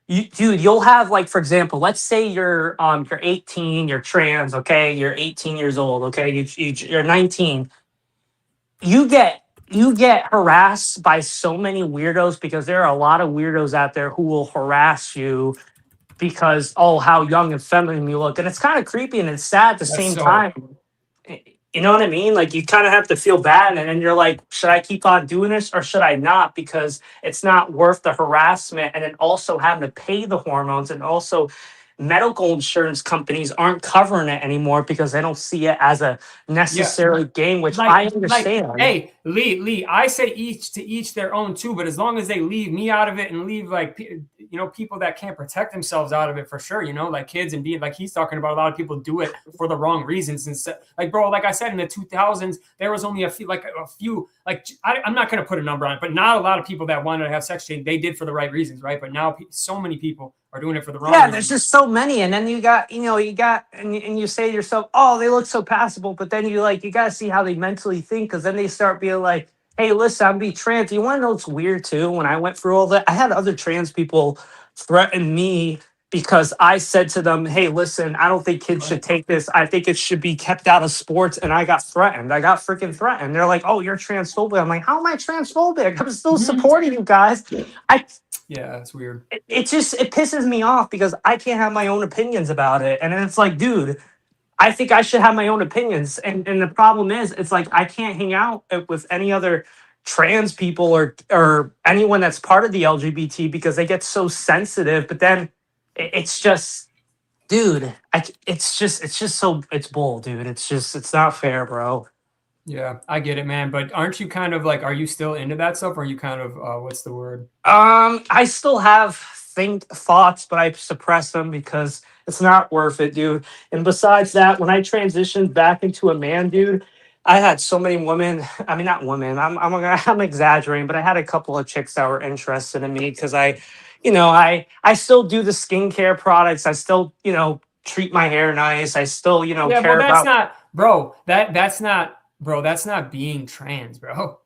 Dude, you'll have like, for example, let's say you're 18, you're trans, okay, you're 18 years old, okay, you're 19. You get harassed by so many weirdos because there are a lot of weirdos out there who will harass you because how young and feminine you look, and it's kind of creepy and it's sad at the That's same so. time. You know what I mean? Like you kind of have to feel bad, and then you're like, should I keep on doing this or should I not? Because it's not worth the harassment, and then also having to pay the hormones, and also medical insurance companies aren't covering it anymore because they don't see it as a necessary gain, which I understand. Hey, Lee, I say each to each their own too, but as long as they leave me out of it and leave people that can't protect themselves out of it for sure, like kids and being like he's talking about a lot of people do it for the wrong reasons. And like, bro, like I said, in the 2000s, there was only a few, I'm not going to put a number on it, but not a lot of people that wanted to have sex change. They did for the right reasons, right? But now so many people are doing it for the wrong reasons. There's just so many, and then you got and you say to yourself, oh, they look so passable, but then you got to see how they mentally think, because then they start being like, hey, listen, I'm be trans. You want to know what's weird too? When I went through all that, I had other trans people threaten me because I said to them, hey, listen, I don't think kids should take this. I think it should be kept out of sports. And I got threatened. I got freaking threatened. They're like, oh, you're transphobic. I'm like, how am I transphobic? I'm still supporting you guys. Yeah, it's weird. It pisses me off because I can't have my own opinions about it. And then it's like, dude, I think I should have my own opinions. And the problem is, it's like I can't hang out with any other trans people or anyone that's part of the LGBT because they get so sensitive. But then it's just, dude, it's bull, dude. It's not fair, bro. Yeah, I get it, man. But aren't you kind of like, are you still into that stuff? Or are you kind of, what's the word? I still have thoughts, but I suppress them because it's not worth it, dude. And besides that, when I transitioned back into a man, dude, I had so many women. I mean, not women. I'm exaggerating, but I had a couple of chicks that were interested in me because I still do the skincare products. I still, treat my hair nice. I still, Yeah, care well, that's about. not, bro. That's not being trans, bro.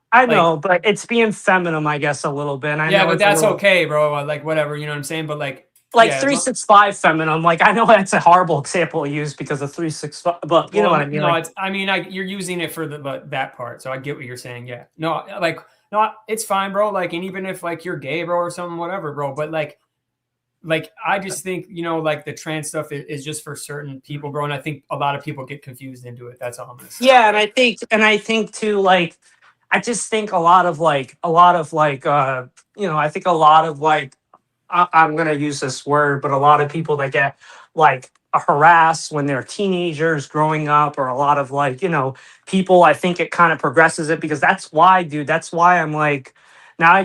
I know, but it's being feminine, I guess, a little bit. I Yeah, know but it's a that's little, okay, bro. Like whatever, you know what I'm saying? But like yeah, 365 feminine. Like I know that's a horrible example to use because of 365, but you know what I mean. No, you're using it for that part, so I get what you're saying. Yeah, no, it's fine, bro. Like, and even if like you're gay, bro, or something, whatever, bro. But like I just think like the trans stuff is just for certain people, bro. And I think a lot of people get confused into it. That's all I'm gonna say. Yeah, and I think too, like, I just think a lot of I think a lot of I'm gonna use this word, but a lot of people that get like harassed when they're teenagers growing up, or a lot of people, I think it kind of progresses it because that's why, dude. That's why I'm like, now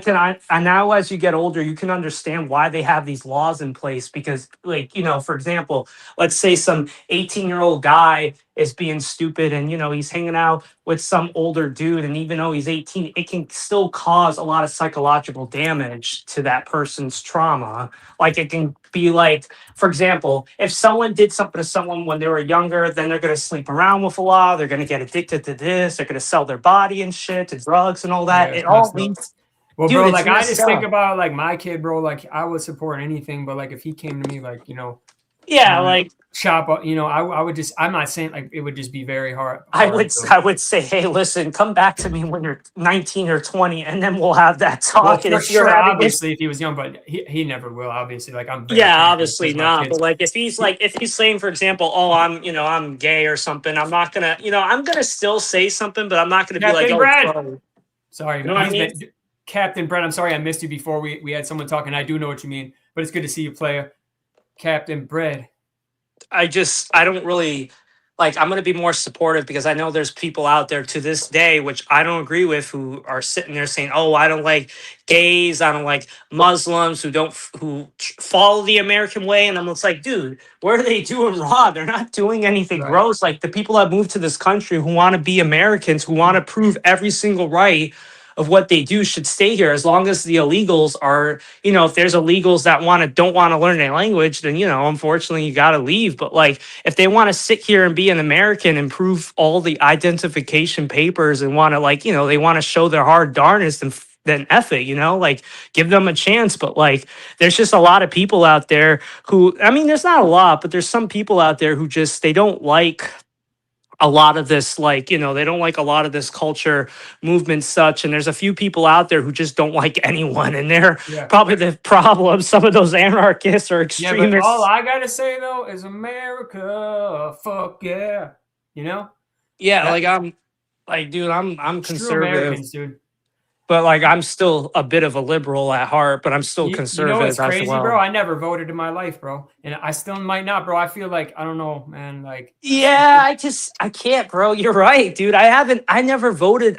now as you get older, you can understand why they have these laws in place because, for example, let's say some 18-year-old guy is being stupid and he's hanging out with some older dude, and even though he's 18, it can still cause a lot of psychological damage to that person's trauma. Like it can be like, for example, if someone did something to someone when they were younger, then they're going to sleep around with a lot, they're going to get addicted to this, they're going to sell their body and shit to drugs and all that. Yeah, it all leads. Well, Dude, bro, it's like I just messed think up. about like my kid, bro. Like I would support anything, but like if he came to me, like Yeah, like chop up, I would just, I'm not saying like it would just be very hard. I hard would to- I would say, hey, listen, come back to me when you're 19 or 20, and then we'll have that well, talk. And for if you're sure, having this, obviously, if he was young, but he never will, obviously. Like, I'm very yeah, thankful obviously because my not. kids. But like if he's saying, for example, oh, I'm gay or something, I'm not gonna, I'm gonna still say something, but I'm not gonna be like, Captain oh, Brad! bro. Sorry, You know what I he's mean? been Captain Brett. I'm sorry I missed you before we had someone talking. I do know what you mean, but it's good to see you play Captain Brett. I don't really like, I'm going to be more supportive because I know there's people out there to this day, which I don't agree with, who are sitting there saying, oh, I don't like gays. I don't like Muslims who follow the American way. And I'm just like, dude, what are they doing wrong? They're not doing anything Right. gross. Like the people that moved to this country who want to be Americans, who want to prove every single right of what they do should stay here. As long as the illegals are, if there's illegals that don't want to learn their language, then, unfortunately you got to leave. But like, if they want to sit here and be an American and prove all the identification papers and want to they want to show their hard darnest, then F it, like give them a chance. But like, there's just a lot of people out there who, I mean, there's not a lot, but there's some people out there who just, they don't like a lot of this, they don't like a lot of this culture movement such. And there's a few people out there who just don't like anyone, and they're probably the problem. Some of those anarchists or Yeah, extremists. but all I gotta say though is America, fuck yeah, Yeah, like I'm like, dude, I'm True conservative, Americans, dude. but like I'm still a bit of a liberal at heart, but I'm still You know conservative what's as crazy, well. bro? I never voted in my life, bro, and I still might not, bro. I feel like I don't know, man. Like, yeah, I can't, bro. You're right, dude. I never voted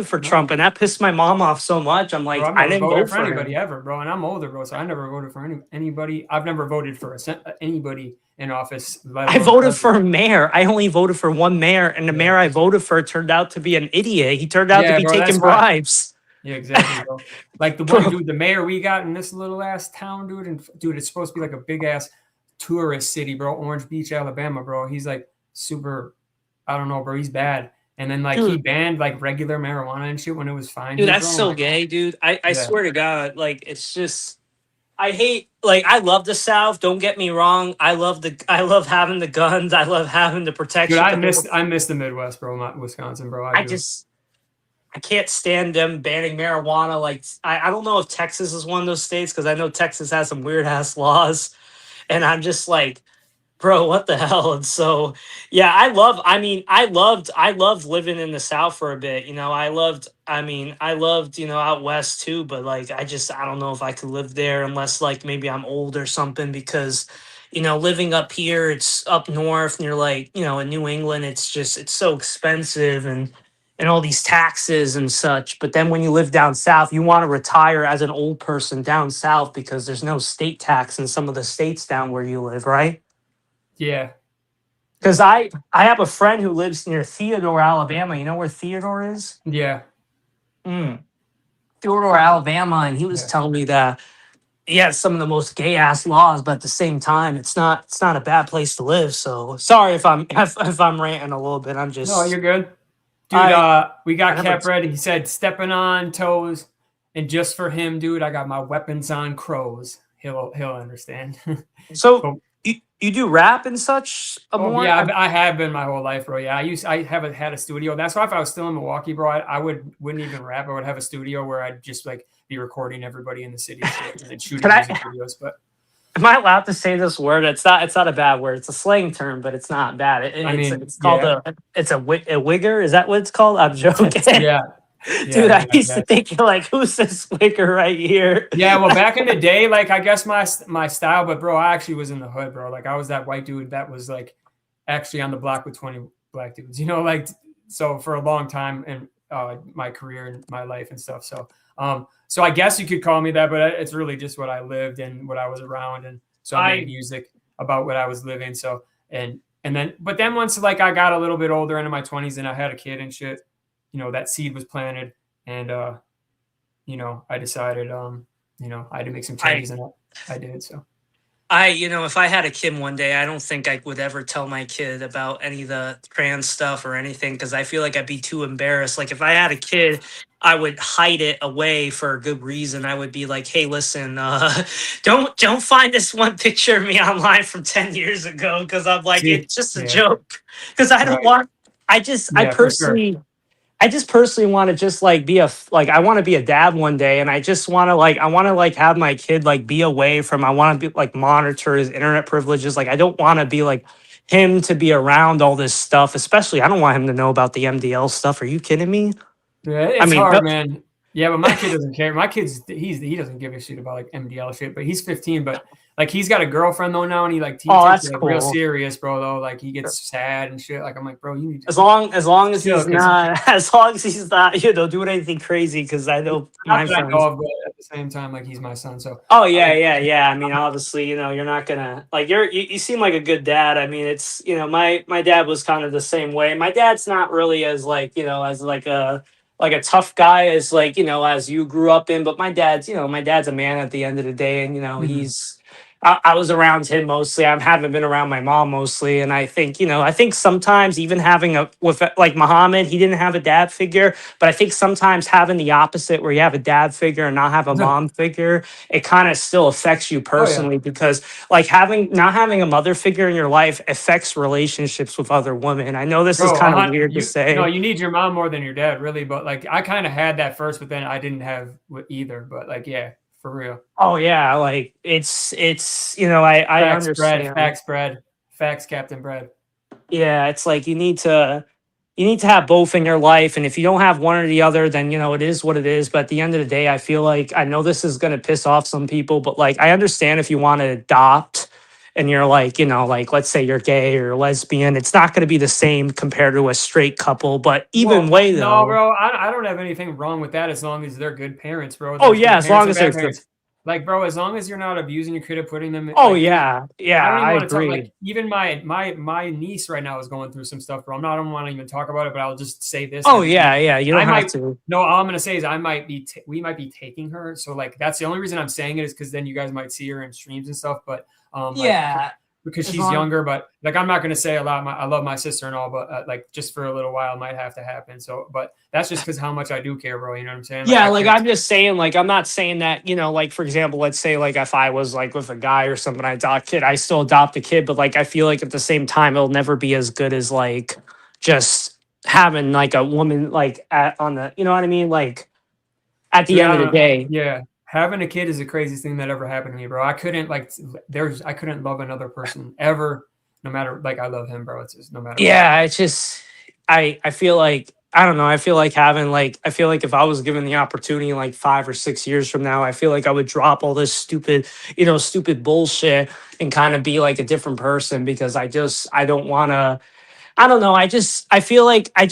for Trump, and that pissed my mom off so much. I'm like, bro, I've I never didn't voted vote for for anybody him. ever, bro, and I'm older, bro, so I never voted for anybody. I've never voted for anybody in office. I voted for a mayor. I only voted for one mayor, and the mayor I voted for turned out to be an idiot. He turned out to be bro, taking that's why. bribes. Yeah, exactly, bro. Like the one dude, the mayor we got in this little ass town, dude, and dude, it's supposed to be like a big ass tourist city, bro. Orange Beach, Alabama, bro. He's like super, I don't know, bro. He's bad. And then like he banned like regular marijuana and shit when it was fine. Dude, that's so gay, dude. I swear to God, like it's just, I hate, like, I love the South. Don't get me wrong. I love having the guns. I love having the protection. Dude, I miss the Midwest, bro. Not Wisconsin, bro. I can't stand them banning marijuana. Like, I don't know if Texas is one of those states, because I know Texas has some weird ass laws. And I'm just like, bro, what the hell? And so, yeah, I loved living in the South for a bit. I loved, out West too. But like, I don't know if I could live there unless like maybe I'm old or something, because, living up here, it's up north near like, in New England, it's so expensive and all these taxes and such. But then when you live down south, you want to retire as an old person down south because there's no state tax in some of the states down where you live, right? Yeah. Because I have a friend who lives near Theodore, Alabama. You know where Theodore is? Yeah. Theodore, Alabama, and he was telling me that he has some of the most gay ass laws, but at the same time, it's not a bad place to live. So sorry if I'm ranting a little bit. I'm just No, you're good. Dude, we got Cap ready. He said stepping on toes. And just for him, dude, I got my weapons on crows. He'll understand. So you do rap and such? Yeah, I have been my whole life, bro. Yeah, I haven't had a studio. That's why if I was still in Milwaukee, bro, I wouldn't even rap. I would have a studio where I'd just like be recording everybody in the city and then shooting music videos. But am I allowed to say this word? It's not a bad word. It's a slang term, but it's not bad. It's called it's a wigger. Is that what it's called? I'm joking. Yeah. Dude, I used to think like, who's this wigger right here? Yeah, well, back in the day, like I guess my style, but bro, I actually was in the hood, bro. Like I was that white dude that was like actually on the block with 20 black dudes, like so for a long time in my career and my life and stuff. So so I guess you could call me that, but it's really just what I lived and what I was around, and so I made music about what I was living. So and then once like I got a little bit older into my 20s and I had a kid and shit, that seed was planted, and I decided I had to make some changes, and I did. So if I had a kid one day, I don't think I would ever tell my kid about any of the trans stuff or anything because I feel like I'd be too embarrassed. Like if I had a kid, I would hide it away for a good reason. I would be like, "Hey, listen, don't find this one picture of me online from 10 years ago," because I'm like, See, it's just a yeah, joke. Because I don't right. want. Yeah, for sure. I just personally want to just like be I want to be a dad one day, and I just want to I want to have my kid like be away from. I want to be like monitor his internet privileges. Like I don't want to be like him to be around all this stuff. Especially I don't want him to know about the MDL stuff. Are you kidding me? Yeah, I it's mean, hard, man. Yeah, but my kid doesn't care. My kid's he doesn't give a shit about like MDL shit, but he's 15. But like he's got a girlfriend though now, and he oh, takes that's it like real cool. serious, bro. Though like he gets sad and shit. Like I'm like, bro, you need to As long as chill, he's 'cause not, as long as he's not, doing anything crazy. Because I know my not that I friends. know of, but at the same time, like he's my son. So Oh yeah. I mean, obviously, you're not gonna like you seem like a good dad. I mean, it's my dad was kind of the same way. My dad's not really as as like a tough guy as as you grew up in, but my dad's a man at the end of the day, and mhm. I was around him mostly. I haven't been around my mom mostly, and I think sometimes even having with like Muhammad, he didn't have a dad figure, but I think sometimes having the opposite, where you have a dad figure and not have a mom figure, it kind of still affects you Oh yeah, personally because like not having a mother figure in your life affects relationships with other women. I know this is bro. kind of weird to No, say. you need your mom more than your dad, really. But like I kind of had that first, but then I didn't have either. But like yeah, for real. Oh yeah, like it's I Facts, bread. understand. Facts, bread. Facts, Captain Bread. Yeah, it's like you need to have both in your life, and if you don't have one or the other, then it is what it is. But at the end of the day, I feel like I know this is going to piss off some people, but like I understand if you want to adopt and you're like like let's say you're gay or lesbian, it's not going to be the same compared to a straight couple, but even Well, way no, though. bro. I don't have anything wrong with that as long as they're good parents, bro. Oh There's yeah, good as parents long and as bad there's good. parents. Like, bro, as long as you're not abusing your kid or putting them Oh like yeah, I don't even I want to talk. Like, agree. even my niece right now is going through some stuff, bro. I don't want to even talk about it, but I'll just say this. Oh yeah, you I don't have might. to. No, all I'm gonna say is we might be taking her. So like that's the only reason I'm saying it is because then you guys might see her in streams and stuff. But like Yeah, because as she's long younger, but like I'm not going to say a lot. I love my sister and all, but like just for a little while might have to happen. So, but that's just because how much I do care, bro. You know what I'm saying? Like Yeah, I like care. I'm just saying, like I'm not saying that, like for example, let's say like if I was like with a guy or something, I adopt a kid, I still adopt a kid, but like I feel like at the same time it'll never be as good as like just having like a woman like on the, you know what I mean? Like at the Dude, end I of the don't. day. Yeah, having a kid is the craziest thing that ever happened to me, bro. I couldn't love another person ever, no matter like I love him, bro. It's just no matter what. Yeah, it's just I feel like I don't know. I feel like having like I feel like if I was given the opportunity like 5 or 6 years from now, I feel like I would drop all this stupid bullshit and kind of be like a different person because I don't want to. I don't know. I feel like I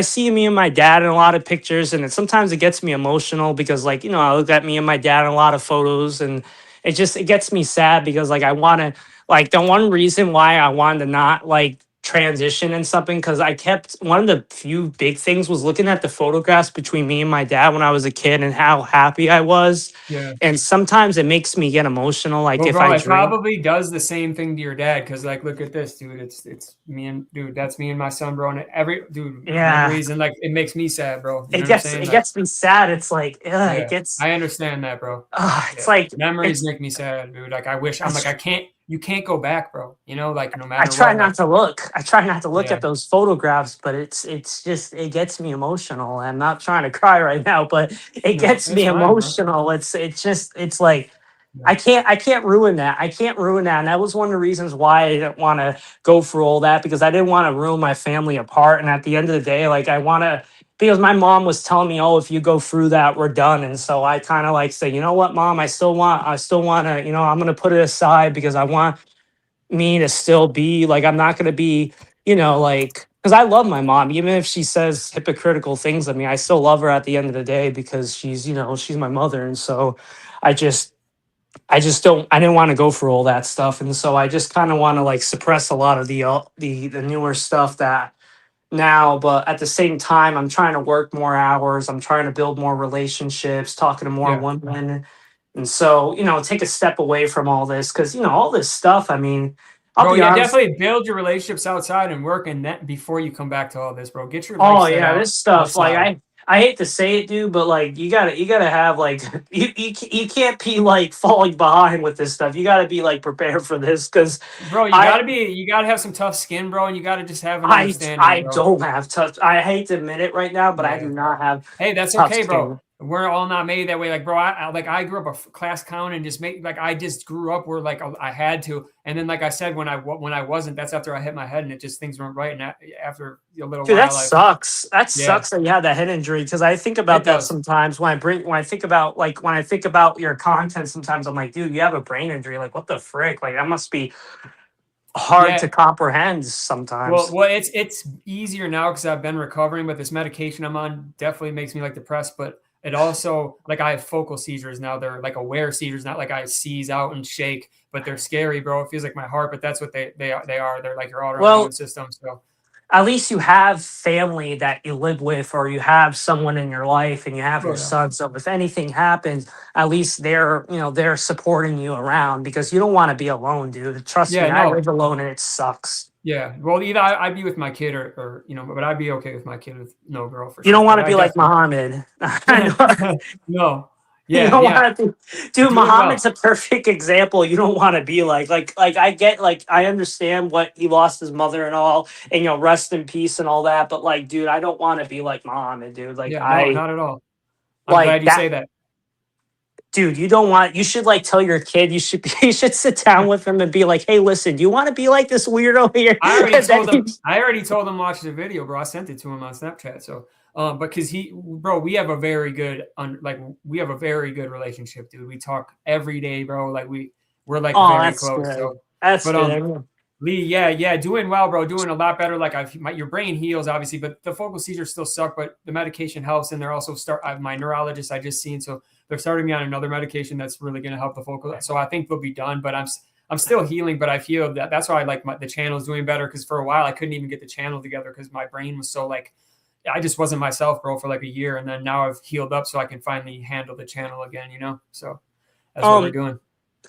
see me and my dad in a lot of pictures, and sometimes it gets me emotional because like I look at me and my dad in a lot of photos, and it gets me sad because like I want to like the one reason why I wanted to not like transition and something because I kept one of the few big things was looking at the photographs between me and my dad when I was a kid and how happy I was, Yeah. and sometimes it makes me get emotional. Like Well, if bro, I it drink. probably does the same thing to your dad because, like, look at this, dude. It's me and dude. That's me and my son, bro. And every dude Yeah. memories and like it makes me sad, bro. You it know what I'm gets saying? it Like, gets me sad. It's like it yeah, gets I understand that, bro. it's Yeah, like memories it's make me sad, dude. Like, I wish I, I'm like tr- I can't. You can't go back, bro. You know, like no I matter try what. Like, not to look. I try not to look yeah, at those photographs, but it's just it gets me emotional. I'm not trying to cry right now, but it no, gets it's me fine, bro. emotional. It's like Yeah, I can't ruin that. I can't ruin that. And that was one of the reasons why I didn't want to go through all that because I didn't want to ruin my family apart. And at the end of the day, like I want to because my mom was telling me, "Oh, if you go through that, we're done." And so I kind of like say, "You know what, mom? I still want to, I'm going to put it aside because I want me to still be like I'm not going to be, like because I love my mom even if she says hypocritical things of me. I still love her at the end of the day because she's my mother. And so I just I didn't want to go for all that stuff, and so I just kind of want to like suppress a lot of the newer stuff that now. But at the same time, I'm trying to work more hours. I'm trying to build more relationships, talking to more yeah. women, And so, take a step away from all this because, all this stuff, I mean, I'll Bro, be yeah, honest. definitely build your relationships outside and work and that before you come back to all this, bro. Get your life Oh set yeah, out this stuff, like outside. I hate to say it, dude, but like you gotta have like you can't be like falling behind with this stuff. You gotta be like prepared for this because Bro, I you gotta have some tough skin, bro, and you gotta just have an I understanding, I bro. don't have tough. I hate to admit it right now, but I Yeah. do not have Hey, that's tough okay, bro. skin. We're all not made that way. Like, bro, I grew up a class count and just I just grew up where like I had to, and then like I said, when I wasn't, that's after I hit my head and it just things weren't right. And after a little Dude, that while, sucks. That yeah, sucks that you had that head injury because I think it about that does. sometimes when I think about your content. Sometimes I'm like, dude, you have a brain injury. Like, what the frick? Like, that must be hard Yeah. to comprehend sometimes. Well, it's easier now because I've been recovering, but this medication I'm on definitely makes me like depressed. But it also like I have focal seizures now. They're like aware seizures, not like I seize out and shake, but they're scary, bro. It feels like my heart, but that's what they are. They're like your autoimmune Well, system. So at least you have family that you live with, or you have someone in your life, and you have oh your yeah, son. So if anything happens, at least they're supporting you around because you don't want to be alone, dude. Trust me, yeah, I no, live alone and it sucks. yeah. Well, either I'd be with my kid or but I'd be okay with my kid with no girl for You sure. don't want But to I be like definitely Muhammad. I know. no, You yeah, don't yeah, want to dude, doing well. Muhammad's a perfect example. You don't want to be like I get like I understand what he lost his mother and all, and rest in peace and all that, but like dude, I don't want to be like Muhammad, dude. Like Yeah, no, I not at all. I'm like glad you that say that. dude, you should like tell your kid you should sit down with him and be like, hey, listen, do you want to be like this weirdo here? And then I already told him watch the video, bro. I sent it to him on Snapchat. So, because bro, we have a very good, we have a very good relationship, dude. We talk every day, bro. Like we're like oh, very that's close. good. So, That's but good. I mean, Lee, yeah, doing well, bro. Doing a lot better. Like your brain heals, obviously, but the focal seizures still suck. But the medication helps, and they're also my neurologist I just seen, so they're starting me on another medication that's really going to help the focal. So I think they'll be done. But I'm still healing, but I feel that's why I like the channel's doing better because for a while I couldn't even get the channel together because my brain was so like I just wasn't myself, bro, for like a year, and then now I've healed up so I can finally handle the channel again. So that's what we're doing.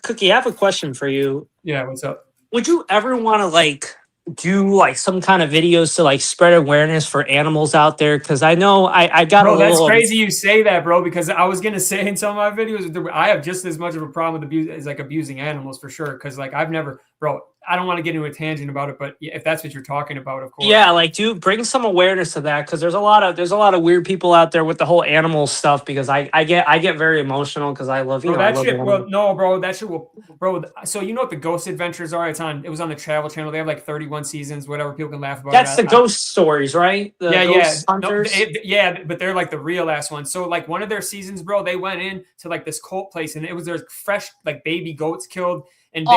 Cookie, I have a question for you. Yeah, what's up? Would you ever want to like do like some kind of videos to like spread awareness for animals out there? Because I know I got Bro, a that's little crazy you say that, bro, because I was gonna say in some of my videos, I have just as much of a problem with abusing animals for sure. Because like I've never, bro, I don't want to get into a tangent about it, but if that's what you're talking about, of course. yeah, like dude, bring some awareness to that because there's a lot of weird people out there with the whole animal stuff. Because I get very emotional because I love Bro, I that love shit. Well, animals. no, bro, that shit will, bro. So you know what the Ghost Adventures are? It was on the Travel Channel. They have like 31 seasons, whatever. People can laugh about That's the it. ghost stories, right? The Yeah, ghost no, hunters. yeah, but they're like the real ass ones. So like one of their seasons, bro, they went in to like this cult place, and it was there's fresh like baby goats killed, and Dude,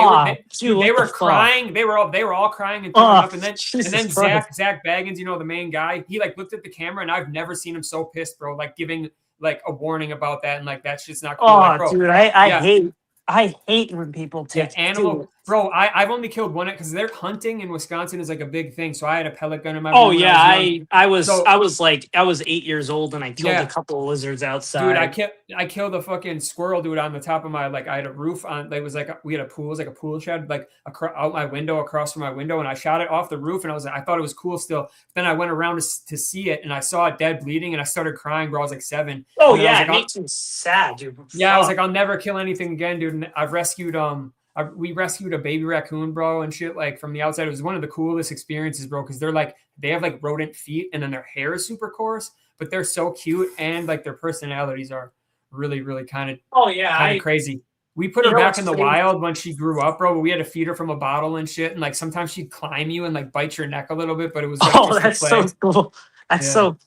they what were the fuck? crying. They were all crying and throwing up, and then Jesus Christ. Zach Baggins, the main guy, he like looked at the camera, and I've never seen him so pissed, bro. Like giving like a warning about that, and like that shit's not cool. Like, bro, Dude, I hate when people take animal, dude. bro. I've only killed one because they're hunting in Wisconsin is like a big thing. So I had a pellet gun in my Oh room when yeah, I was young. I was 8 years old and I killed a couple of lizards outside. Dude, I killed a fucking squirrel, dude, on the top of my I had a roof on. It was like we had a pool, it was like a pool shed, like out my window, across from my window, and I shot it off the roof, and I thought it was cool still. Then I went around to see it, and I saw it dead, bleeding, and I started crying, bro. I was like 7. Oh and yeah, it makes me sad, dude. Yeah, I was like, I'll never kill anything again, dude. And I've rescued we rescued a baby raccoon, bro, and shit like from the outside. It was one of the coolest experiences, bro, because they have like rodent feet, and then their hair is super coarse, but they're so cute, and like their personalities are really, really kind of crazy. We put her back in the wild when she grew up, bro. But we had to feed her from a bottle and shit, and like sometimes she'd climb you and like bite your neck a little bit, but it was like that's so cool. That's so.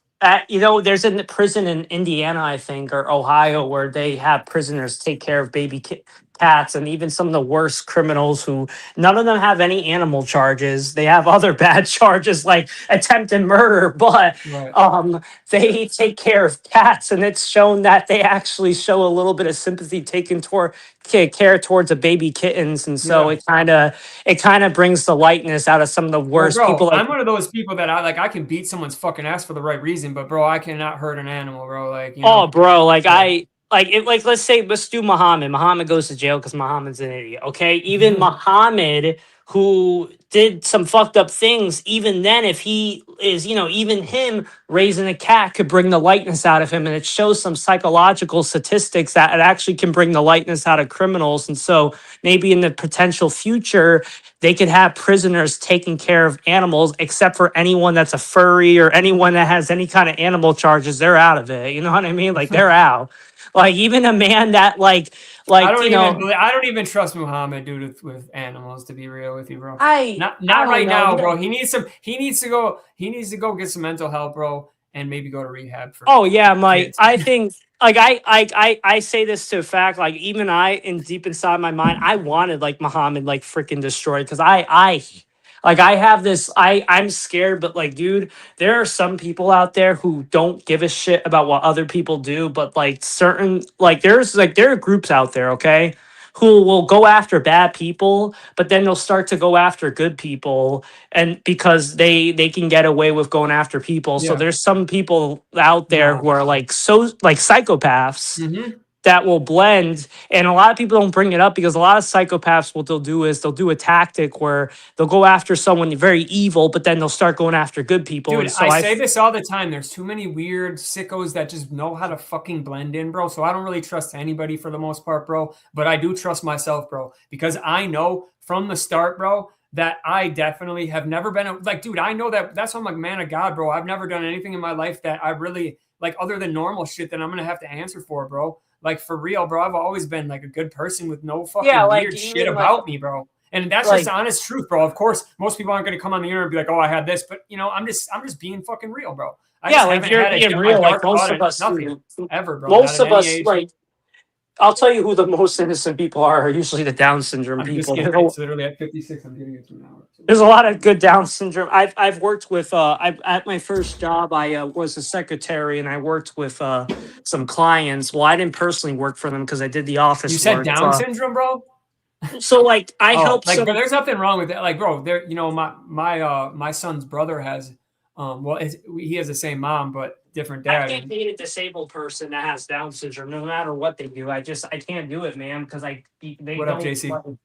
There's a prison in Indiana, I think, or Ohio, where they have prisoners take care of baby cats, and even some of the worst criminals who none of them have any animal charges. They have other bad charges like attempted murder, but they take care of cats, and it's shown that they actually show a little bit of sympathy taken care towards a baby kittens, and so it kind of brings the lightness out of some of the worst people. I'm one of those people that I can beat someone's fucking ass for the right reason, but bro, I cannot hurt an animal, bro. Like, bro, like let's do Muhammad. Muhammad goes to jail because Muhammad's an idiot. Okay, even Muhammad, who did some fucked up things, even then, if he is, even him raising a cat could bring the lightness out of him, and it shows some psychological statistics that it actually can bring the lightness out of criminals. And so maybe in the potential future, they could have prisoners taking care of animals, except for anyone that's a furry or anyone that has any kind of animal charges. They're out of it. You know what I mean? Like they're out. Like even a man that I don't even trust Muhammad, dude, with animals. To be real with you, bro. Not right now, bro. He needs to go get some mental help, bro, and maybe go to rehab for. Oh yeah, Mike. I think like I say this to a fact. Like even deep inside my mind, I wanted like Muhammad like freaking destroyed because I have this, I'm scared, but like, dude, there are some people out there who don't give a shit about what other people do, but like there are groups out there, okay, who will go after bad people, but then they'll start to go after good people, and because they can get away with going after people. So Yeah. there's some people out there who are like psychopaths. Mm-hmm. That will blend, and a lot of people don't bring it up because a lot of psychopaths, what they'll do is they'll do a tactic where they'll go after someone very evil, but then they'll start going after good people. Dude, and so I say this all the time. There's too many weird sickos that just know how to fucking blend in, bro. So I don't really trust anybody for the most part, bro. But I do trust myself, bro, because I know from the start, bro, that I definitely have never been like, dude, I know that's why I'm like, man of God, bro. I've never done anything in my life that I really like other than normal shit that I'm going to have to answer for, bro. Like for real, bro. I've always been like a good person with no fucking weird shit about me, bro. And that's just the honest truth, bro. Of course, most people aren't going to come on the internet and be like, "Oh, I had this," but I'm just being fucking real, bro. You're being real. Like most of us, ever, bro. Most of us, like, I'll tell you who the most innocent people are usually the Down syndrome people. It's literally at 56. I'm getting it from now. There's a lot of good Down syndrome. I've worked with at my first job I was a secretary and I worked with some clients. Well, I didn't personally work for them because I did the office. You said work. Down syndrome, bro. So like I help. Like, but there's nothing wrong with that. Like, bro, there. My son's brother has. He has the same mom, but different dad. I can't date a disabled person that has Down syndrome, no matter what they do. I can't do it, man, because What up, JC?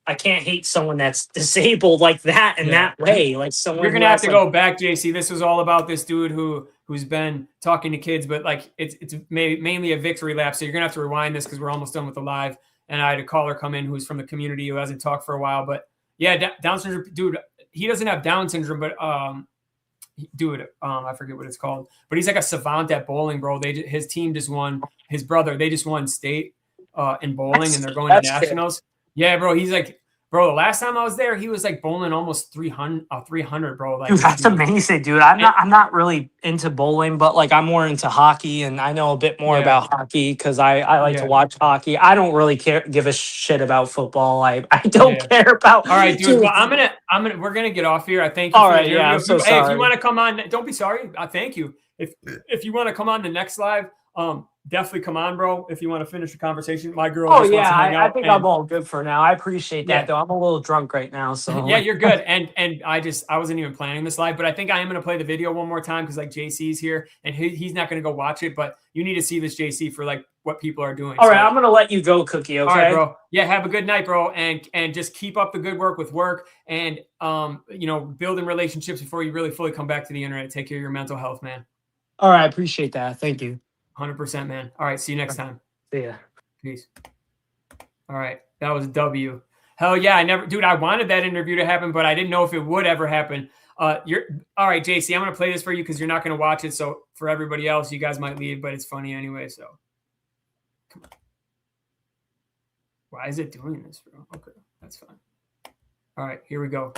I can't hate someone that's disabled like that in that way. Like someone you're gonna have to go back, JC. This was all about this dude who's been talking to kids, but like it's mainly a victory lap. So you're gonna have to rewind this because we're almost done with the live. And I had a caller come in who's from the community who hasn't talked for a while. But yeah, Down syndrome, dude. He doesn't have Down syndrome, but I forget what it's called. But he's like a savant at bowling, bro. His team just won. His brother, they just won state in bowling, and they're going to nationals. Good. Yeah, bro. He's like, bro. The last time I was there, he was like bowling almost 300, bro. Like, dude, that's amazing, dude. I'm not really into bowling, but like I'm more into hockey, and I know a bit more about hockey because I like to watch hockey. I don't really give a shit about football. I don't care about. All right, dude. Well, we're gonna get off here. I thank you. All right, yeah. If you want to come on, don't be sorry. Thank you. If you want to come on the next live, definitely come on, bro. If you want to finish the conversation, my girl. Oh yeah, I think I'm all good for now. I appreciate that though. I'm a little drunk right now, so yeah, you're good. And I wasn't even planning this live, but I think I am gonna play the video one more time because like JC's here and he's not gonna go watch it, but you need to see this JC for like what people are doing. All right, I'm gonna let you go, Cookie. Okay, all right, bro. Yeah, have a good night, bro, and just keep up the good work with work and building relationships before you really fully come back to the internet. Take care of your mental health, man. All right, I appreciate that. Thank you. 100%, man. All right, see you next time. See ya. Peace. All right, that was a W. Hell yeah, I wanted that interview to happen, but I didn't know if it would ever happen. All right, JC, I'm gonna play this for you because you're not gonna watch it. So for everybody else, you guys might leave, but it's funny anyway. So come on. Why is it doing this, bro? Okay, that's fine. All right, here we go.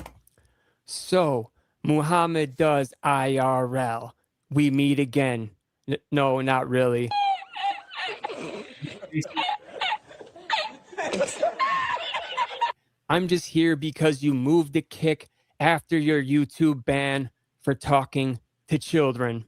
So Muhammad does IRL. We meet again. No, not really. I'm just here because you moved the kick after your YouTube ban for talking to children.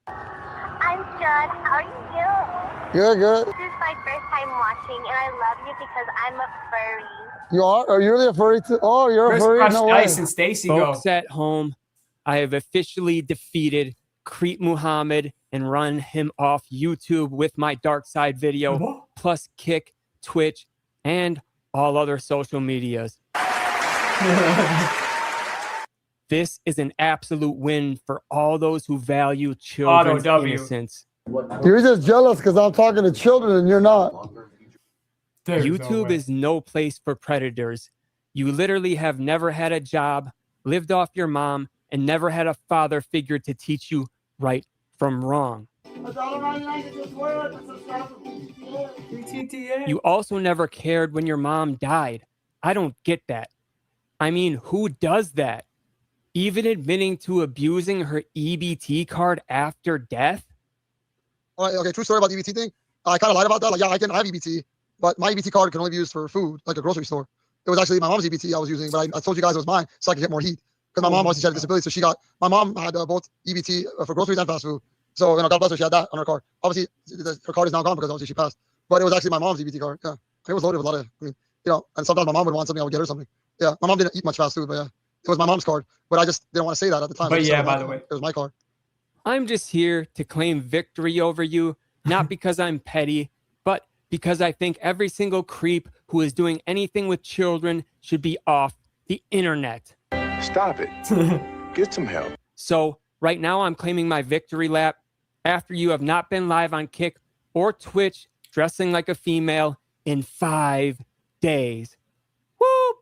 I'm good. How are you? Good. This is my first time watching, and I love you because I'm a furry. You are? Are you really a furry too? Oh, you're a furry? No way. Ice and Stacy go. Folks at home, I have officially defeated creep Muhammad and run him off YouTube with my dark side video, plus Kick, Twitch, and all other social medias. This is an absolute win for all those who value children's innocence. You're just jealous because I'm talking to children and you're not. YouTube is no place for predators. You literally have never had a job, lived off your mom, and never had a father figure to teach you right from wrong. You also never cared when your mom died. I don't get that. I mean, who does that? Even admitting to abusing her EBT card after death? Okay, true story about the EBT thing. I kind of lied about that. Like, yeah, I have EBT, but my EBT card can only be used for food, like a grocery store. It was actually my mom's EBT I was using, but I told you guys it was mine so I could get more heat. Because my mom obviously had a disability, so my mom had both EBT for groceries and fast food. So, God bless her, she had that on her card. Obviously, her card is now gone because obviously she passed. But it was actually my mom's EBT card. Yeah, it was loaded with a lot of, and sometimes my mom would want something, I would get her something. Yeah, my mom didn't eat much fast food, but yeah, it was my mom's card. But I just didn't want to say that at the time. But so yeah, by the way, it was my card. I'm just here to claim victory over you, not because I'm petty, but because I think every single creep who is doing anything with children should be off the internet. Stop it. Get some help. So right now I'm claiming my victory lap after you have not been live on Kick or Twitch dressing like a female in 5 days. Woo!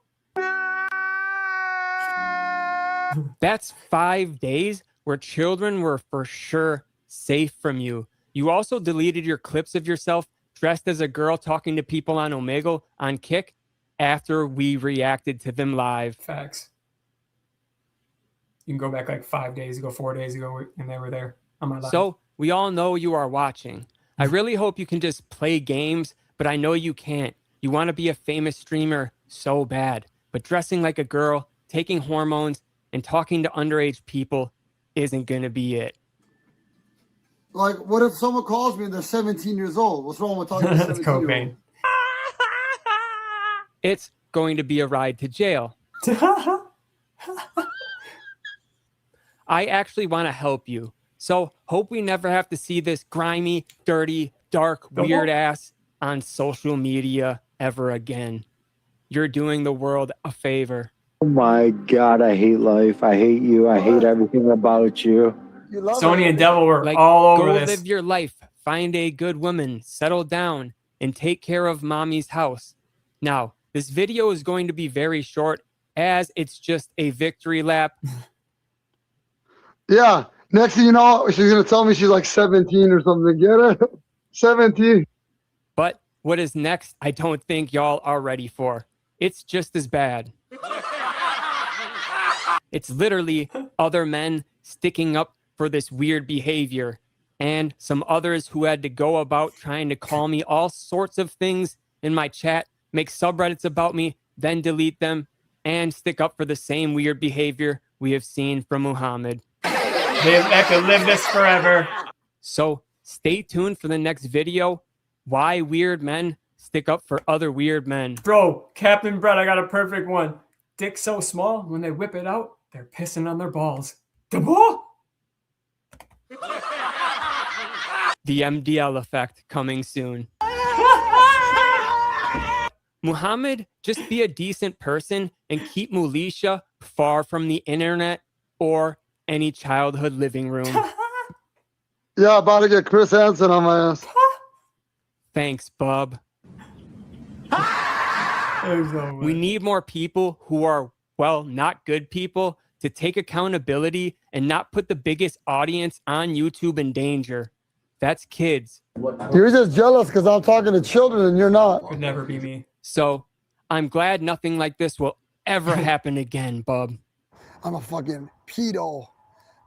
That's 5 days where children were for sure safe from you. You also deleted your clips of yourself dressed as a girl talking to people on Omegle on Kick after we reacted to them live. Facts. You can go back like 5 days ago, 4 days ago, and they were there on my live. So we all know you are watching. I really hope you can just play games, but I know you can't. You want to be a famous streamer so bad, but dressing like a girl, taking hormones, and talking to underage people isn't going to be it. Like, what if someone calls me and they're 17 years old? What's wrong with talking to 17 That's cocaine. It's going to be a ride to jail. I actually want to help you. So hope we never have to see this grimy, dirty, dark, weird ass on social media ever again. You're doing the world a favor. Oh my God, I hate life. I hate you. I hate everything about you. Sony and Devil were Like, all over go this. live your life, find a good woman, settle down, and take care of mommy's house. Now, this video is going to be very short as it's just a victory lap. Yeah. Next thing you know, she's going to tell me she's like 17 or something. Get it? 17. But what is next, I don't think y'all are ready for. It's just as bad. It's literally other men sticking up for this weird behavior, and some others who had to go about trying to call me all sorts of things in my chat, make subreddits about me, then delete them, and stick up for the same weird behavior we have seen from Muhammad. They could live this forever. So stay tuned for the next video, why weird men stick up for other weird men. Bro, Captain Brett, I got a perfect one. Dick so small, when they whip it out, they're pissing on their balls. The ball? The MDL effect coming soon. Muhammad, just be a decent person and keep Mulisha far from the internet or any childhood living room. Yeah, about to get Chris Hansen on my ass. Thanks, bub. There's no way. We need more people who are, well, not good people to take accountability and not put the biggest audience on YouTube in danger. That's kids. You're just jealous because I'm talking to children and you're not. Could never be me. So I'm glad nothing like this will ever happen again, bub. I'm a fucking pedo.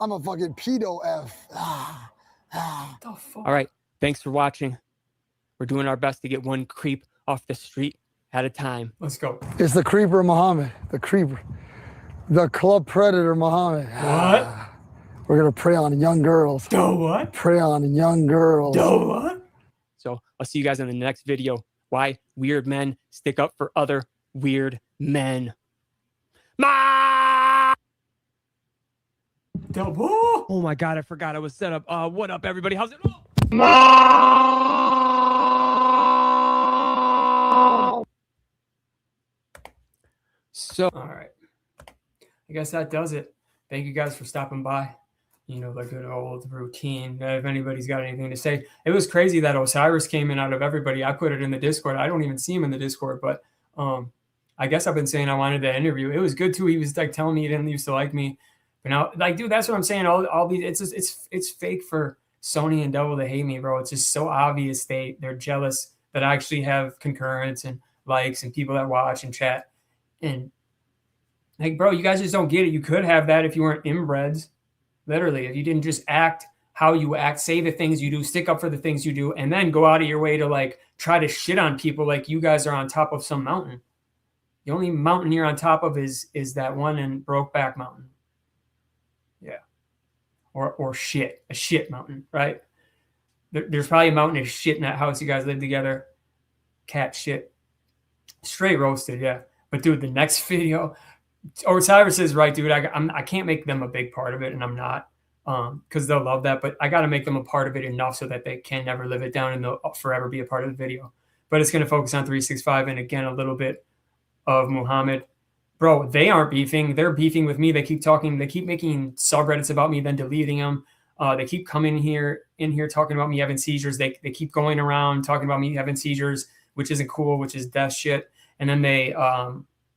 I'm a fucking pedo F. What the fuck? All right. Thanks for watching. We're doing our best to get one creep off the street at a time. Let's go. It's the creeper Muhammad. The creeper. The club predator Muhammad. What? We're going to prey on young girls. The what? Prey on young girls. The what? So I'll see you guys in the next video. Why weird men stick up for other weird men. Ma! Double. Oh my God, I forgot I was set up. What up, everybody? How's it? So, All right. I guess that does it. Thank you guys for stopping by. You know, the good old routine. If anybody's got anything to say, it was crazy that Osiris came in out of everybody. I put it in the Discord. I don't even see him in the Discord, but I guess I've been saying I wanted that interview. It was good too. He was like telling me he didn't used to like me, but now, like, dude, that's what I'm saying. All these, it's fake for Sony and Devil to hate me, bro. It's just so obvious they're jealous that I actually have concurrence and likes and people that watch and chat. And like, bro, you guys just don't get it. You could have that if you weren't inbreds. Literally, if you didn't just act how you act, say the things you do, stick up for the things you do, and then go out of your way to like try to shit on people like you guys are on top of some mountain. The only mountain you're on top of is that one in Brokeback Mountain. Yeah. Or shit. A shit mountain, right? There's probably a mountain of shit in that house you guys live together. Cat shit. Straight roasted, yeah. But dude, the next video, Osiris is right, dude. I can't make them a big part of it, and I'm not, because they'll love that. But I got to make them a part of it enough so that they can never live it down and they'll forever be a part of the video. But it's going to focus on 365 and again a little bit of Muhammad. Bro, they aren't beefing. They're beefing with me. They keep talking. They keep making subreddits about me, then deleting them. They keep coming in here talking about me having seizures. They keep going around talking about me having seizures, which isn't cool, which is death shit. And then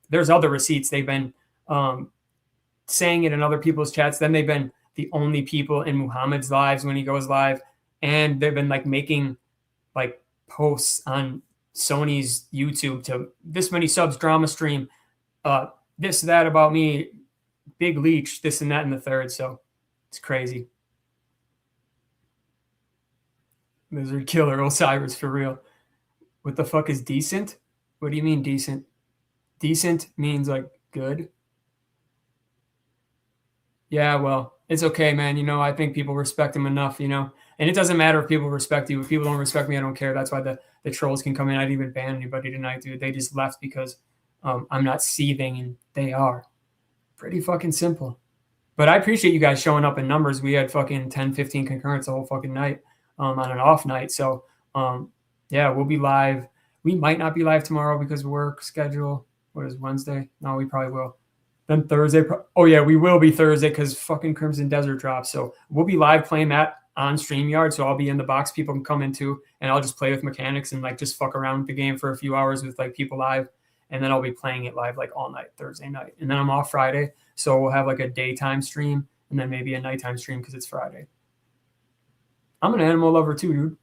there's other receipts. They've been saying it in other people's chats. Then they've been the only people in Muhammad's lives when he goes live. And they've been like making like posts on Sony's YouTube to this many subs, drama stream, this, that about me, big leech, this and that and the third. So it's crazy. Lizard killer Osiris for real. What the fuck is decent? What do you mean decent? Decent means like good. Yeah, well, it's okay, man. You know, I think people respect him enough, you know. And it doesn't matter if people respect you. If people don't respect me, I don't care. That's why the trolls can come in. I didn't even ban anybody tonight, dude. They just left because I'm not seething and they are. Pretty fucking simple. But I appreciate you guys showing up in numbers. We had fucking 10, 15 concurrents the whole fucking night on an off night. So, yeah, we'll be live. We might not be live tomorrow because of work schedule. What is Wednesday? No, we probably will. Then Thursday. Oh, yeah, we will be Thursday because fucking Crimson Desert drops. So we'll be live playing that on StreamYard. So I'll be in the box. People can come into, and I'll just play with mechanics and like just fuck around with the game for a few hours with like people live. And then I'll be playing it live like all night Thursday night. And then I'm off Friday. So we'll have like a daytime stream and then maybe a nighttime stream because it's Friday. I'm an animal lover too, dude.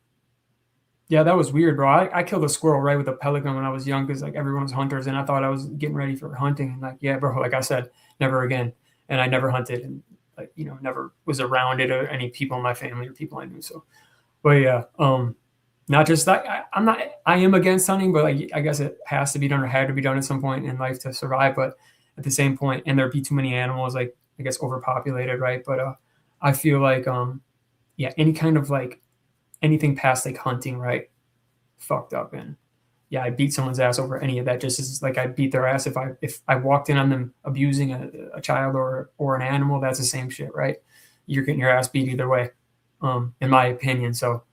Yeah, that was weird, bro. I killed a squirrel right with a pellet gun when I was young because like everyone was hunters and I thought I was getting ready for hunting. And like, yeah, bro, like I said, never again. And I never hunted and like, you know, never was around it or any people in my family or people I knew. So, but yeah, not just like I am against hunting, but like I guess it has to be done or had to be done at some point in life to survive. But at the same point, and there'd be too many animals, like I guess overpopulated, right? But I feel like yeah, any kind of like anything past like hunting, right? Fucked up. And yeah, I beat someone's ass over any of that. Just as like I beat their ass if I walked in on them abusing a child or an animal, that's the same shit, right? You're getting your ass beat either way, in my opinion. So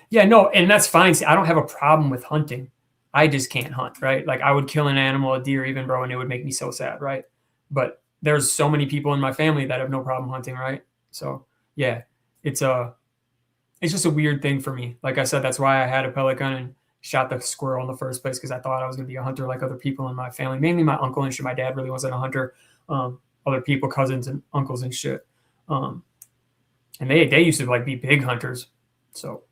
yeah, no, and that's fine. See, I don't have a problem with hunting. I just can't hunt, right? Like I would kill an animal, a deer even, bro, and it would make me so sad, right? But there's so many people in my family that have no problem hunting, right? So yeah, it's just a weird thing for me. Like I said, that's why I had a pellet gun and shot the squirrel in the first place because I thought I was going to be a hunter like other people in my family, mainly my uncle and shit. My dad really wasn't a hunter. Other people, cousins and uncles and shit. And they used to like be big hunters. So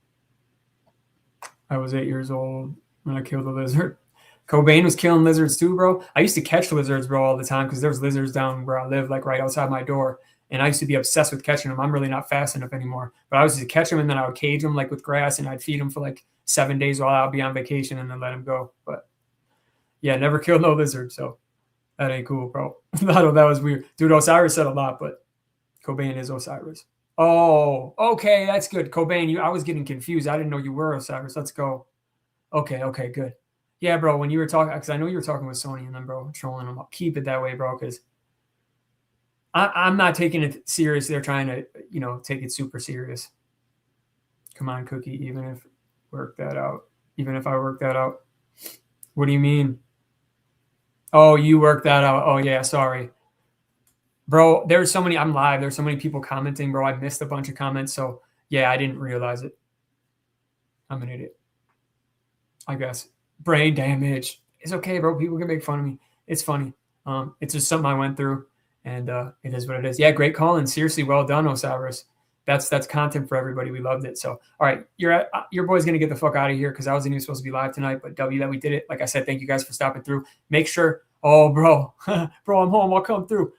I was 8 years old when I killed a lizard. Cobain was killing lizards too, bro. I used to catch lizards, bro, all the time because there's lizards down where I live, like right outside my door. And I used to be obsessed with catching them. I'm really not fast enough anymore. But I used to catch them and then I would cage them like with grass and I'd feed them for like 7 days while I'd be on vacation and then let them go. But yeah, never killed no lizard. So that ain't cool, bro. That was weird. Dude, Osiris said a lot, but Cobain is Osiris. Oh, okay. That's good. Cobain, I was getting confused. I didn't know you were Osiris. Let's go. Okay, good. Yeah, bro, when you were talking, because I know you were talking with Sony and then, bro, trolling them. Keep it that way, bro, because I'm not taking it serious. They're trying to, take it super serious. Come on, Cookie. Even if work that out. Even if I work that out. What do you mean? Oh, you worked that out. Oh yeah, sorry. Bro, there's so many, I'm live. There's so many people commenting, bro. I missed a bunch of comments. So yeah, I didn't realize it. I'm an idiot. I guess. Brain damage. It's okay, bro. People can make fun of me. It's funny. It's just something I went through, and it is what it is. Yeah, great call, and seriously, well done, Osiris. That's content for everybody. We loved it. So, all right, your boy's gonna get the fuck out of here because I wasn't even supposed to be live tonight. But W, that we did it. Like I said, thank you guys for stopping through. Make sure. Oh, bro, bro, I'm home. I'll come through.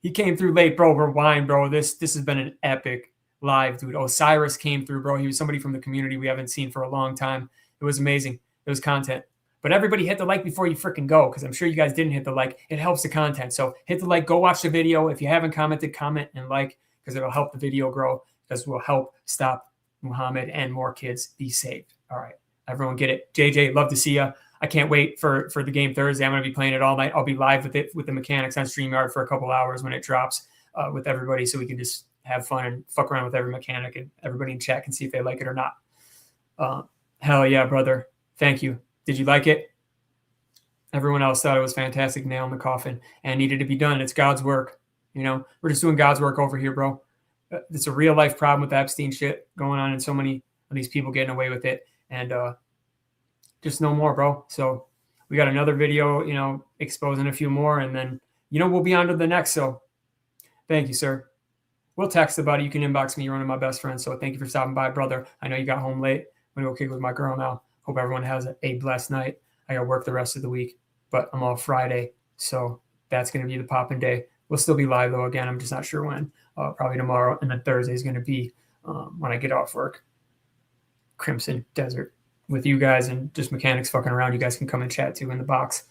He came through late, bro. Rewind, bro. This has been an epic live, dude. Osiris came through, bro. He was somebody from the community we haven't seen for a long time. It was amazing. It was content. But everybody hit the like before you freaking go, because I'm sure you guys didn't hit the like. It helps the content. So hit the like, go watch the video. If you haven't commented, comment and like, because it'll help the video grow, because we'll help stop Muhammad and more kids be safe. All right. Everyone get it. JJ, love to see you. I can't wait for the game Thursday. I'm going to be playing it all night. I'll be live with it with the mechanics on StreamYard for a couple hours when it drops with everybody, so we can just have fun and fuck around with every mechanic, and everybody in chat can see if they like it or not. Hell yeah, brother. Thank you. Did you like it? Everyone else thought it was fantastic. Nail in the coffin, and needed to be done. It's God's work. We're just doing God's work over here, bro. It's a real life problem with the Epstein shit going on, and so many of these people getting away with it. And just no more, bro. So we got another video, exposing a few more, and then, we'll be on to the next. So thank you, sir. We'll text about it. You can inbox me. You're one of my best friends. So thank you for stopping by, brother. I know you got home late. I'm going to go kick with my girl now. Hope everyone has a blessed night. I got to work the rest of the week, but I'm off Friday. So that's going to be the poppin' day. We'll still be live, though. Again, I'm just not sure when. Probably tomorrow. And then Thursday is going to be when I get off work. Crimson Desert with you guys and just mechanics fucking around. You guys can come and chat too in the box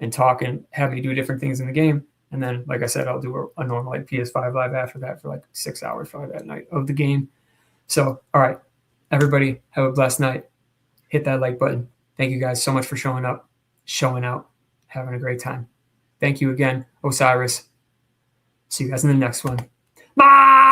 and talk and have me do different things in the game. And then, like I said, I'll do a normal like PS5 live after that for like 6 hours probably that night of the game. So, all right, everybody have a blessed night. Hit that like button. Thank you guys so much for showing up, showing out, having a great time. Thank you again, Osiris. See you guys in the next one. Bye.